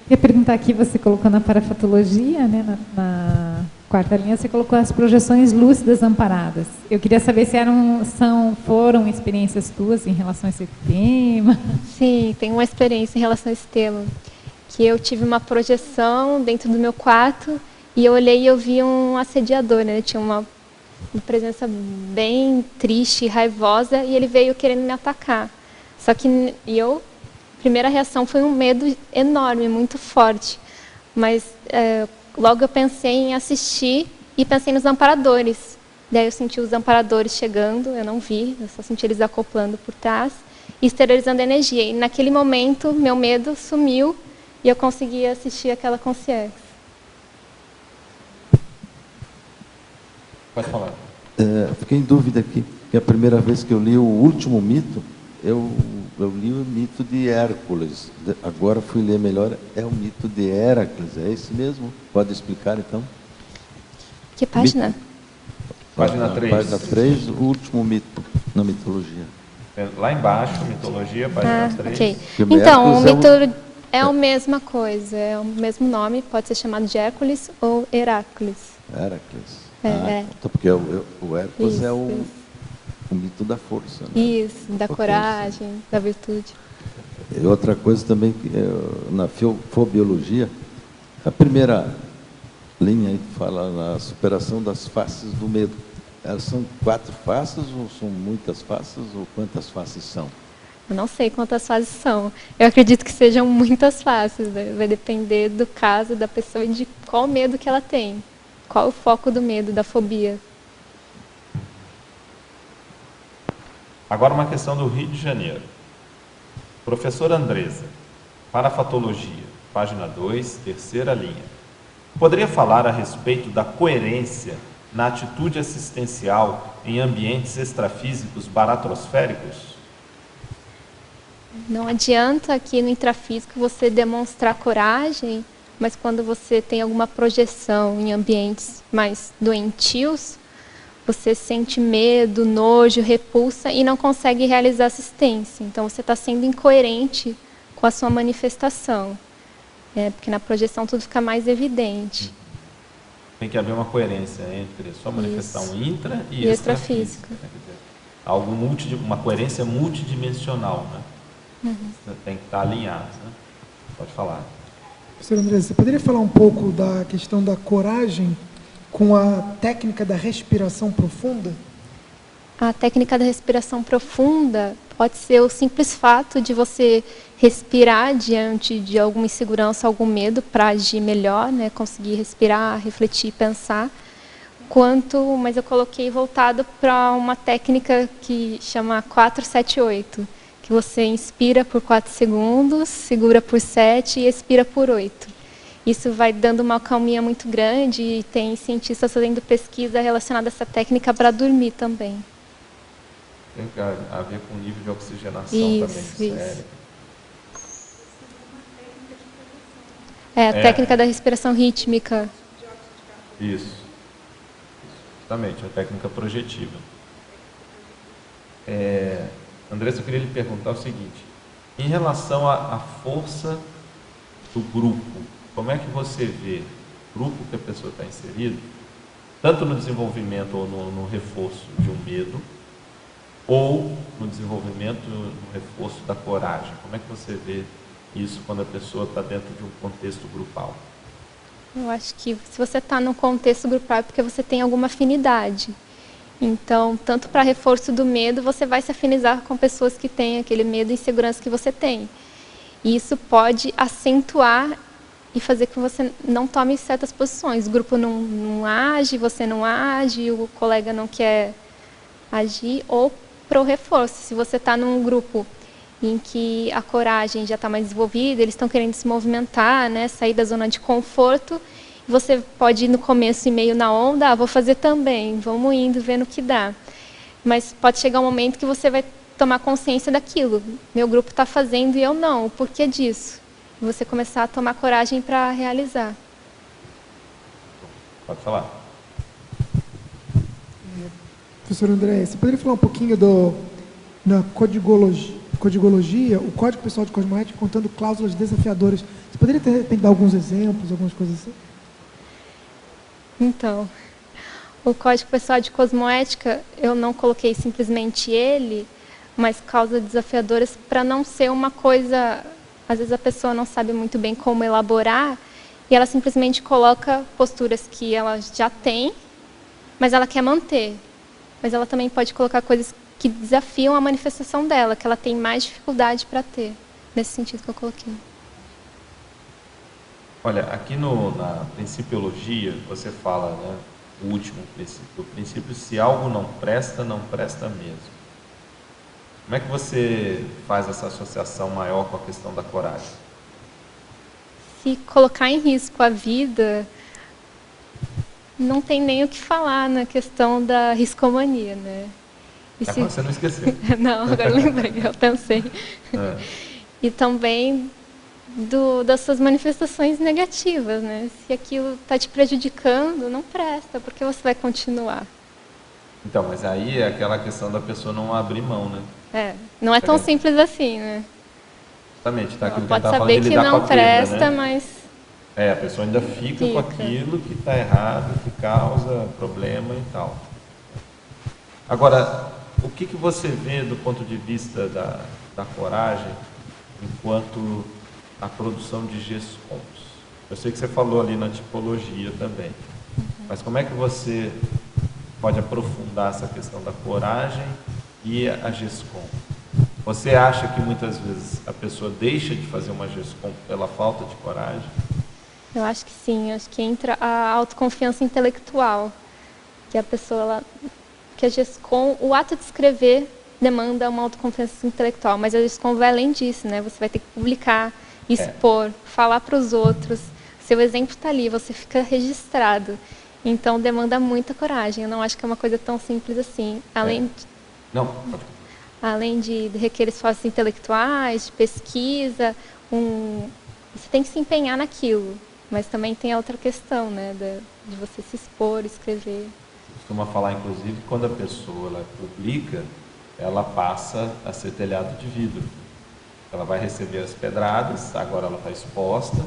Eu ia perguntar aqui, você colocou na parafatologia, né, na quarta linha, você colocou as projeções lúcidas amparadas. Eu queria saber se foram experiências tuas em relação a esse tema. Sim, tem uma experiência em relação a esse tema. Que eu tive uma projeção dentro do meu quarto e eu olhei e eu vi um assediador, né? Tinha uma presença bem triste, raivosa, e ele veio querendo me atacar. Só que a primeira reação foi um medo enorme, muito forte. Mas logo eu pensei em assistir e pensei nos amparadores. Daí eu senti os amparadores chegando, eu não vi, eu só senti eles acoplando por trás e exteriorizando a energia. E naquele momento, meu medo sumiu e eu consegui assistir aquela concierge. Pode falar. Fiquei em dúvida aqui, que a primeira vez que eu li o último mito, eu li o mito de Hércules. Agora fui ler melhor, é o mito de Heracles, é esse mesmo? Pode explicar, então? Que página? Página 3. Página 3, o último mito na mitologia. Lá embaixo, mitologia, página 3. Ok. Então, o mito é a mesma coisa, é o mesmo nome, pode ser chamado de Hércules ou Heracles. Heracles. Então, porque o Hércules é o mito da força. Né? Isso, da coragem, da virtude. E outra coisa também, na fobiologia, a primeira linha aí que fala na superação das faces do medo. Elas são 4 faces ou são muitas faces ou quantas faces são? Eu não sei quantas fases são. Eu acredito que sejam muitas faces. Né? Vai depender do caso, da pessoa e de qual medo que ela tem. Qual o foco do medo, da fobia. Agora uma questão do Rio de Janeiro. Professora Andressa, parafatologia, página 2, terceira linha. Poderia falar a respeito da coerência na atitude assistencial em ambientes extrafísicos baratrosféricos? Não adianta aqui no intrafísico você demonstrar coragem, mas quando você tem alguma projeção em ambientes mais doentios, você sente medo, nojo, repulsa e não consegue realizar assistência. Então você está sendo incoerente com a sua manifestação. Porque na projeção tudo fica mais evidente. Tem que haver uma coerência entre a sua manifestação intra e extrafísica. Uma coerência multidimensional, né? Você tem que estar alinhado, né? Pode falar. Professor André, você poderia falar um pouco da questão da coragem com a técnica da respiração profunda? A técnica da respiração profunda pode ser o simples fato de você respirar diante de alguma insegurança, algum medo, para agir melhor, né? Conseguir respirar, refletir, pensar. Mas eu coloquei voltado para uma técnica que chama 4-7-8, que você inspira por 4 segundos, segura por 7 e expira por 8. Isso vai dando uma calmia muito grande e tem cientistas fazendo pesquisa relacionada a essa técnica para dormir também. Tem a ver com o nível de oxigenação também do cérebro. A técnica da respiração rítmica. Isso. Justamente, a técnica projetiva. Andressa, eu queria lhe perguntar o seguinte. Em relação à força do grupo, como é que você vê o grupo que a pessoa está inserido, tanto no desenvolvimento ou no reforço de um medo, ou no desenvolvimento, no reforço da coragem? Como é que você vê isso quando a pessoa está dentro de um contexto grupal? Eu acho que se você está num contexto grupal é porque você tem alguma afinidade. Então, tanto para reforço do medo, você vai se afinizar com pessoas que têm aquele medo e insegurança que você tem. E isso pode acentuar e fazer com que você não tome certas posições. O grupo não age, você não age, o colega não quer agir. Ou para o reforço, se você está num grupo em que a coragem já está mais desenvolvida, eles estão querendo se movimentar, né, sair da zona de conforto, você pode ir no começo e meio na onda, vou fazer também, vamos indo, vendo o que dá. Mas pode chegar um momento que você vai tomar consciência daquilo. Meu grupo está fazendo e eu não, o porquê disso? E você começar a tomar coragem para realizar. Pode falar. Professor André, você poderia falar um pouquinho da codigologia, o Código Pessoal de Cosmoética contando cláusulas desafiadoras. Você poderia dar alguns exemplos, algumas coisas assim? Então, o Código Pessoal de Cosmoética, eu não coloquei simplesmente ele, mas causas desafiadoras para não ser uma coisa... Às vezes a pessoa não sabe muito bem como elaborar e ela simplesmente coloca posturas que ela já tem, mas ela quer manter. Mas ela também pode colocar coisas que desafiam a manifestação dela, que ela tem mais dificuldade para ter, nesse sentido que eu coloquei. Olha, aqui na Principiologia, você fala, né, o último princípio, o princípio, se algo não presta mesmo. Como é que você faz essa associação maior com a questão da coragem? Se colocar em risco a vida, não tem nem o que falar na questão da riscomania, né? Você não esqueceu. Não, agora lembrei, eu pensei. E também das suas manifestações negativas, né? Se aquilo está te prejudicando, não presta, porque você vai continuar. Então, mas aí é aquela questão da pessoa não abrir mão, né? Não é tão simples assim, né? Justamente, tá? Ela pode saber que não presta, né? Mas... a pessoa ainda fica com aquilo que está errado, que causa problema e tal. Agora, o que você vê do ponto de vista da coragem enquanto a produção de GESCOMs? Eu sei que você falou ali na tipologia também, mas como é que você pode aprofundar essa questão da coragem e a GESCOM? Você acha que muitas vezes a pessoa deixa de fazer uma GESCOM pela falta de coragem? Eu acho que sim, acho que entra a autoconfiança intelectual, que a pessoa, que a GESCOM, o ato de escrever demanda uma autoconfiança intelectual, mas a GESCOM vai além disso, né? Você vai ter que publicar, expor, falar para os outros, seu exemplo está ali, você fica registrado, então demanda muita coragem. Eu não acho que é uma coisa tão simples assim, além de requerer esforços intelectuais, de pesquisa, você tem que se empenhar naquilo. Mas também tem a outra questão, né, de você se expor, escrever. Costuma falar, inclusive, que quando a pessoa ela publica, ela passa a ser telhado de vidro. Ela vai receber as pedradas, agora ela está exposta,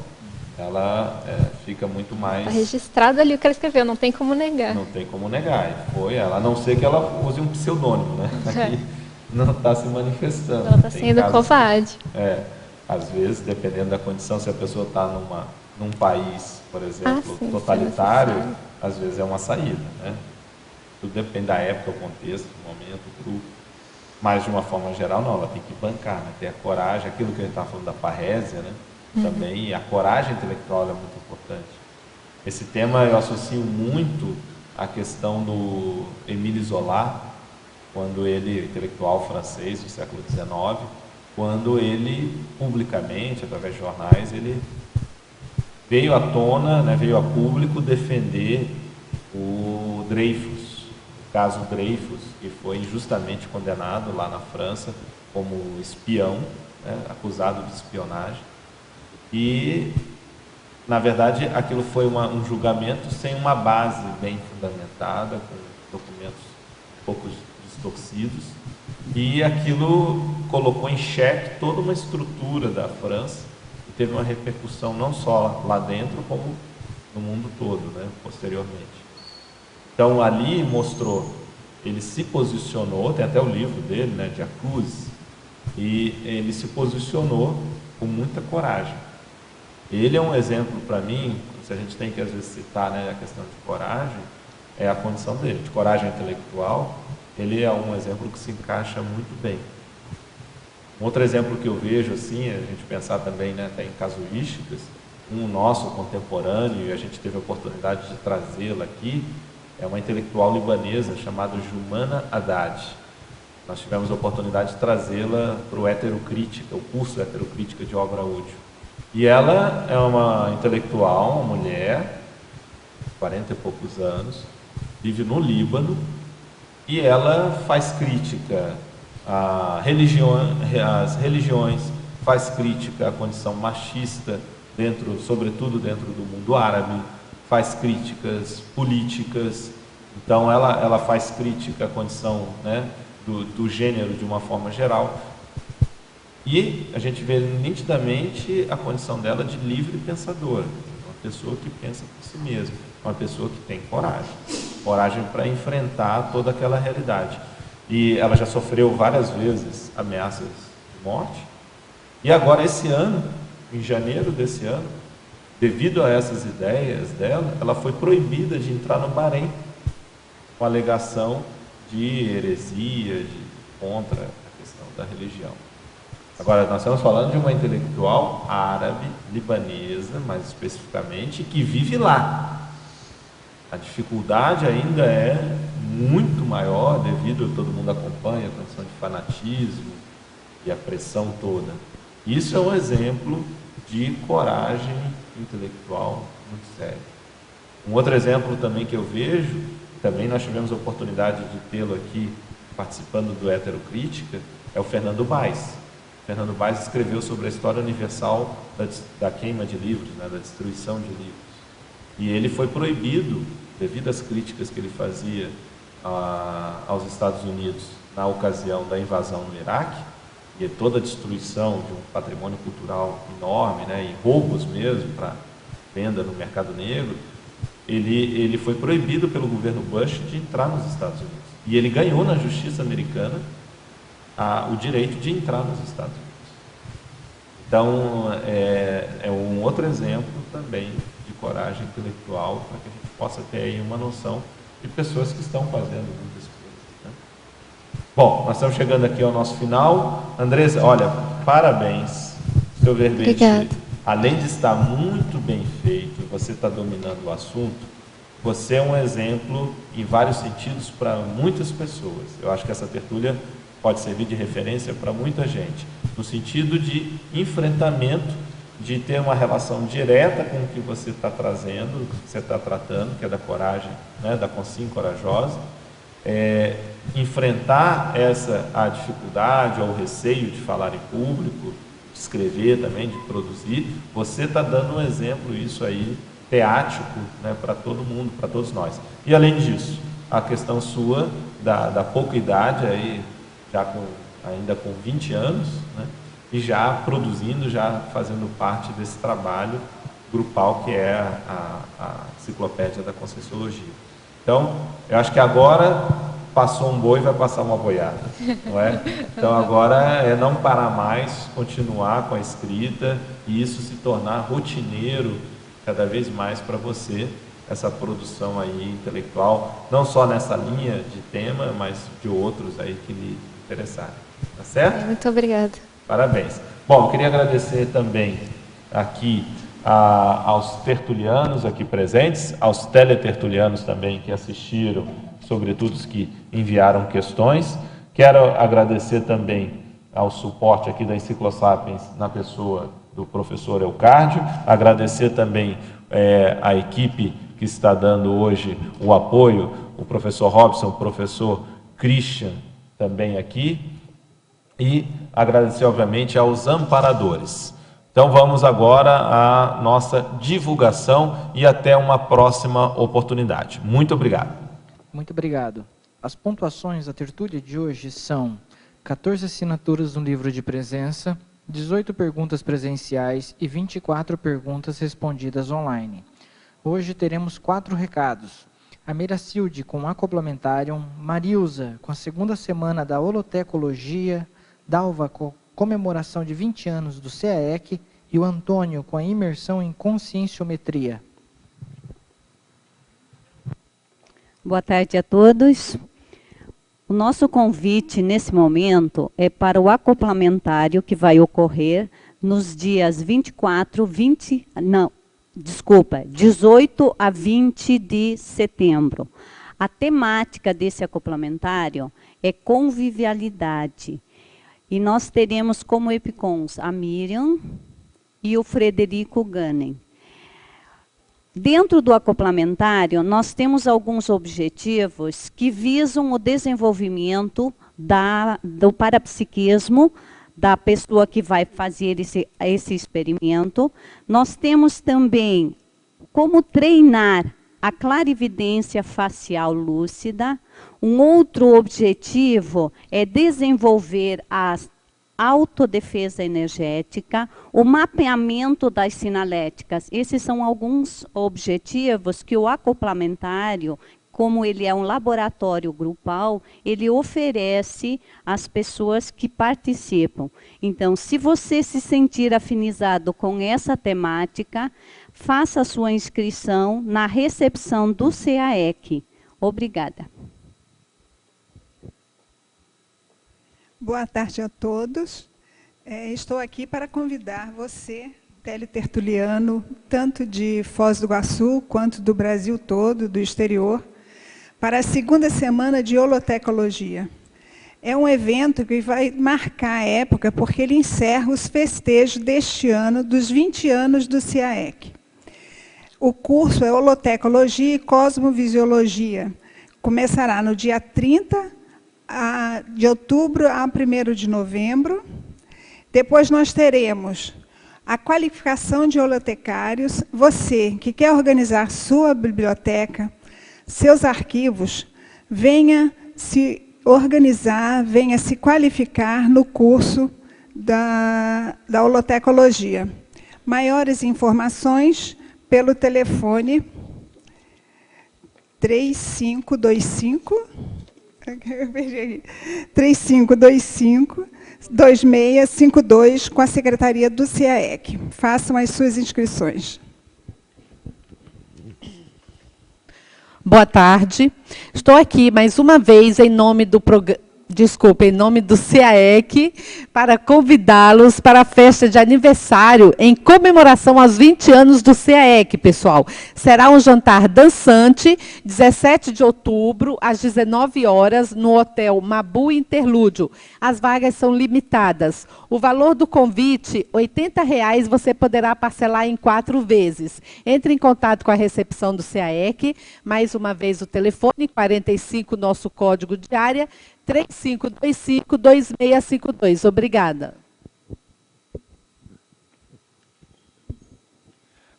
ela fica muito mais... Está registrado ali o que ela escreveu, não tem como negar. Não tem como negar, a não ser que ela use um pseudônimo, né? Aqui não está se manifestando. Ela está sendo covarde. Às vezes, dependendo da condição, se a pessoa está num país, por exemplo, totalitário, às vezes é uma saída, né? Tudo depende da época, o contexto, o momento, o grupo. Mas, de uma forma geral, não, ela tem que bancar, né? Ter a coragem, aquilo que a gente estava falando da parrésia, né? Também a coragem intelectual é muito importante. Esse tema eu associo muito à questão do Émile Zola, quando ele, intelectual francês do século XIX, quando ele, publicamente, através de jornais, ele veio à tona, né, veio a público defender o Dreyfus, o caso Dreyfus, que foi injustamente condenado lá na França como espião, né, acusado de espionagem. E, na verdade, aquilo foi um julgamento sem uma base bem fundamentada, com documentos um pouco distorcidos, e aquilo colocou em xeque toda uma estrutura da França, e teve uma repercussão não só lá dentro, como no mundo todo, né, posteriormente. Então, ali mostrou, ele se posicionou, tem até o livro dele, né, de Accuse, e ele se posicionou com muita coragem. Ele é um exemplo para mim, se a gente tem que às vezes citar, né, a questão de coragem, é a condição dele. De coragem intelectual, ele é um exemplo que se encaixa muito bem. Um outro exemplo que eu vejo, assim, a gente pensar também, né, até em casuísticas, um nosso contemporâneo, e a gente teve a oportunidade de trazê-la aqui, é uma intelectual libanesa chamada Jumana Haddad. Nós tivemos a oportunidade de trazê-la para o Heterocrítica, o curso Heterocrítica de Obra Útil. E ela é uma intelectual, uma mulher, 40 e poucos anos, vive no Líbano, e ela faz crítica às religiões, faz crítica à condição machista, sobretudo dentro do mundo árabe, faz críticas políticas. Então ela faz crítica à condição, né, do gênero de uma forma geral. E a gente vê nitidamente a condição dela de livre pensadora, uma pessoa que pensa por si mesma, uma pessoa que tem coragem para enfrentar toda aquela realidade. E ela já sofreu várias vezes ameaças de morte. E agora, esse ano, em janeiro desse ano, devido a essas ideias dela, ela foi proibida de entrar no Bahrein, com alegação de heresia, contra a questão da religião. Agora, nós estamos falando de uma intelectual árabe, libanesa, mais especificamente, que vive lá. A dificuldade ainda é muito maior, devido, todo mundo acompanha, a condição de fanatismo e a pressão toda. Isso é um exemplo de coragem intelectual muito sério. Um outro exemplo também que eu vejo, também nós tivemos a oportunidade de tê-lo aqui participando do Heterocrítica, é o Fernando Baes. Fernando Baes escreveu sobre a história universal da queima de livros, né, da destruição de livros. E ele foi proibido, devido às críticas que ele fazia aos Estados Unidos na ocasião da invasão no Iraque, e toda a destruição de um patrimônio cultural enorme, né, e roubos mesmo para venda no mercado negro, ele foi proibido pelo governo Bush de entrar nos Estados Unidos. E ele ganhou na justiça americana o direito de entrar nos Estados Unidos. Então, é um outro exemplo também de coragem intelectual, para que a gente possa ter aí uma noção de pessoas que estão fazendo muitas coisas, né? Bom, nós estamos chegando aqui ao nosso final. Andresa, olha, parabéns. Seu verbete, obrigada. Além de estar muito bem feito, você está dominando o assunto, você é um exemplo em vários sentidos para muitas pessoas. Eu acho que essa tertúlia pode servir de referência para muita gente, no sentido de enfrentamento, de ter uma relação direta com o que você está trazendo, que você está tratando, que é da coragem, né, da consciência corajosa, enfrentar a dificuldade ou o receio de falar em público, de escrever também, de produzir. Você está dando um exemplo, isso aí, teático, né, para todo mundo, para todos nós. E além disso, a questão sua, da pouca idade, aí, ainda com 20 anos, né, e já produzindo, já fazendo parte desse trabalho grupal que é a Enciclopédia da Conscienciologia. Então, eu acho que agora passou um boi, vai passar uma boiada, não é? Então agora é não parar mais, continuar com a escrita e isso se tornar rotineiro cada vez mais para você, essa produção aí intelectual, não só nessa linha de tema, mas de outros aí que lhe interessarem. Tá certo? Muito obrigada. Parabéns. Bom, eu queria agradecer também aqui aos tertulianos aqui presentes, aos teletertulianos também que assistiram, sobretudo os que enviaram questões. Quero agradecer também ao suporte aqui da Enciclosapiens na pessoa do professor Eucárdio, agradecer também a equipe que está dando hoje o apoio, o professor Robson, o professor Christian também aqui, e agradecer, obviamente, aos amparadores. Então, vamos agora à nossa divulgação e até uma próxima oportunidade. Muito obrigado. Muito obrigado. As pontuações da tertúlia de hoje são 14 assinaturas no livro de presença, 18 perguntas presenciais e 24 perguntas respondidas online. Hoje teremos 4 recados. A Miracilde com Acoplamentarium, Marilza com a segunda semana da Holotecologia, Dalva com comemoração de 20 anos do CAEC e o Antônio com a imersão em conscienciometria. Boa tarde a todos. O nosso convite nesse momento é para o acoplamentário que vai ocorrer nos dias 18 a 20 de setembro. A temática desse acoplamentário é convivialidade. E nós teremos como epicons a Miriam e o Frederico Gannen. Dentro do acoplamentário, nós temos alguns objetivos que visam o desenvolvimento do parapsiquismo da pessoa que vai fazer esse experimento. Nós temos também como treinar a clarividência facial lúcida. Um outro objetivo é desenvolver a autodefesa energética, o mapeamento das sinaléticas. Esses são alguns objetivos que o acoplamentário, como ele é um laboratório grupal, ele oferece às pessoas que participam. Então, se você se sentir afinizado com essa temática, faça a sua inscrição na recepção do CAEC. Obrigada. Boa tarde a todos. Estou aqui para convidar você, teletertuliano, tanto de Foz do Iguaçu quanto do Brasil todo, do exterior, para a segunda semana de Holotecologia. É um evento que vai marcar a época, porque ele encerra os festejos deste ano, dos 20 anos do CAEC. O curso é Holotecologia e Cosmovisiologia. Começará no dia 30 de outubro a 1º de novembro. Depois nós teremos a qualificação de holotecários. Você que quer organizar sua biblioteca, seus arquivos, venha se organizar, venha se qualificar no curso da holotecologia. Maiores informações pelo telefone 3525-2652 com a Secretaria do CAEC. Façam as suas inscrições. Boa tarde. Estou aqui mais uma vez em nome do em nome do CAEC, para convidá-los para a festa de aniversário em comemoração aos 20 anos do CAEC, pessoal. Será um jantar dançante, 17 de outubro, às 19 horas, no Hotel Mabu Interlúdio. As vagas são limitadas. O valor do convite, R$ 80,00, você poderá parcelar em 4 vezes. Entre em contato com a recepção do CAEC, mais uma vez o telefone, 45, nosso código de área, 3525-2652. Obrigada.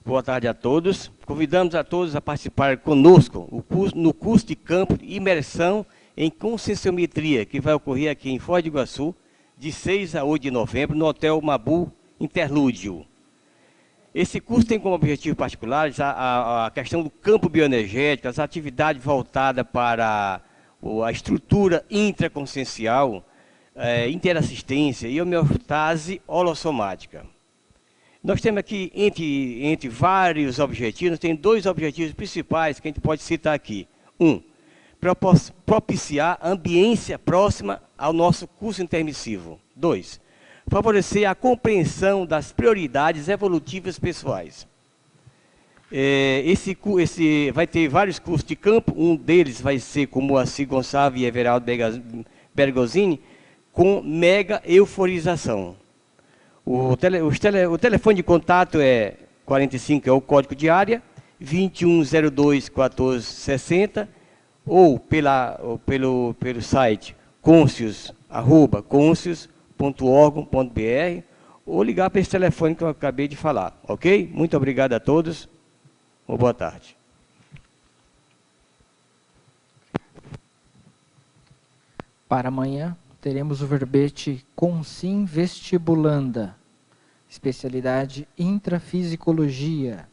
Boa tarde a todos. Convidamos a todos a participar conosco no curso de campo Imersão em Conscienciometria, que vai ocorrer aqui em Foz do Iguaçu, de 6 a 8 de novembro, no Hotel Mabu Interlúdio. Esse curso tem como objetivo particular a questão do campo bioenergético, as atividades voltadas para a estrutura intraconsciencial, interassistência e homeostase holossomática. Nós temos aqui, entre vários objetivos, tem 2 objetivos principais que a gente pode citar aqui. 1, propiciar ambiência próxima ao nosso curso intermissivo. 2, favorecer a compreensão das prioridades evolutivas pessoais. Vai ter vários cursos de campo, um deles vai ser com Moacir Gonçalves e Everaldo Bergosini, com mega euforização. O telefone de contato é 45, é o código de área, 2102-1460, ou pelo site conscius.org.br, ou ligar para esse telefone que eu acabei de falar, ok? Muito obrigado a todos. Boa tarde. Para amanhã, teremos o verbete Consim Vestibulanda, especialidade intrafisicologia,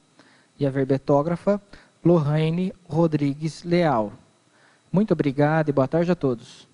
e a verbetógrafa Lorraine Rodrigues Leal. Muito obrigado e boa tarde a todos.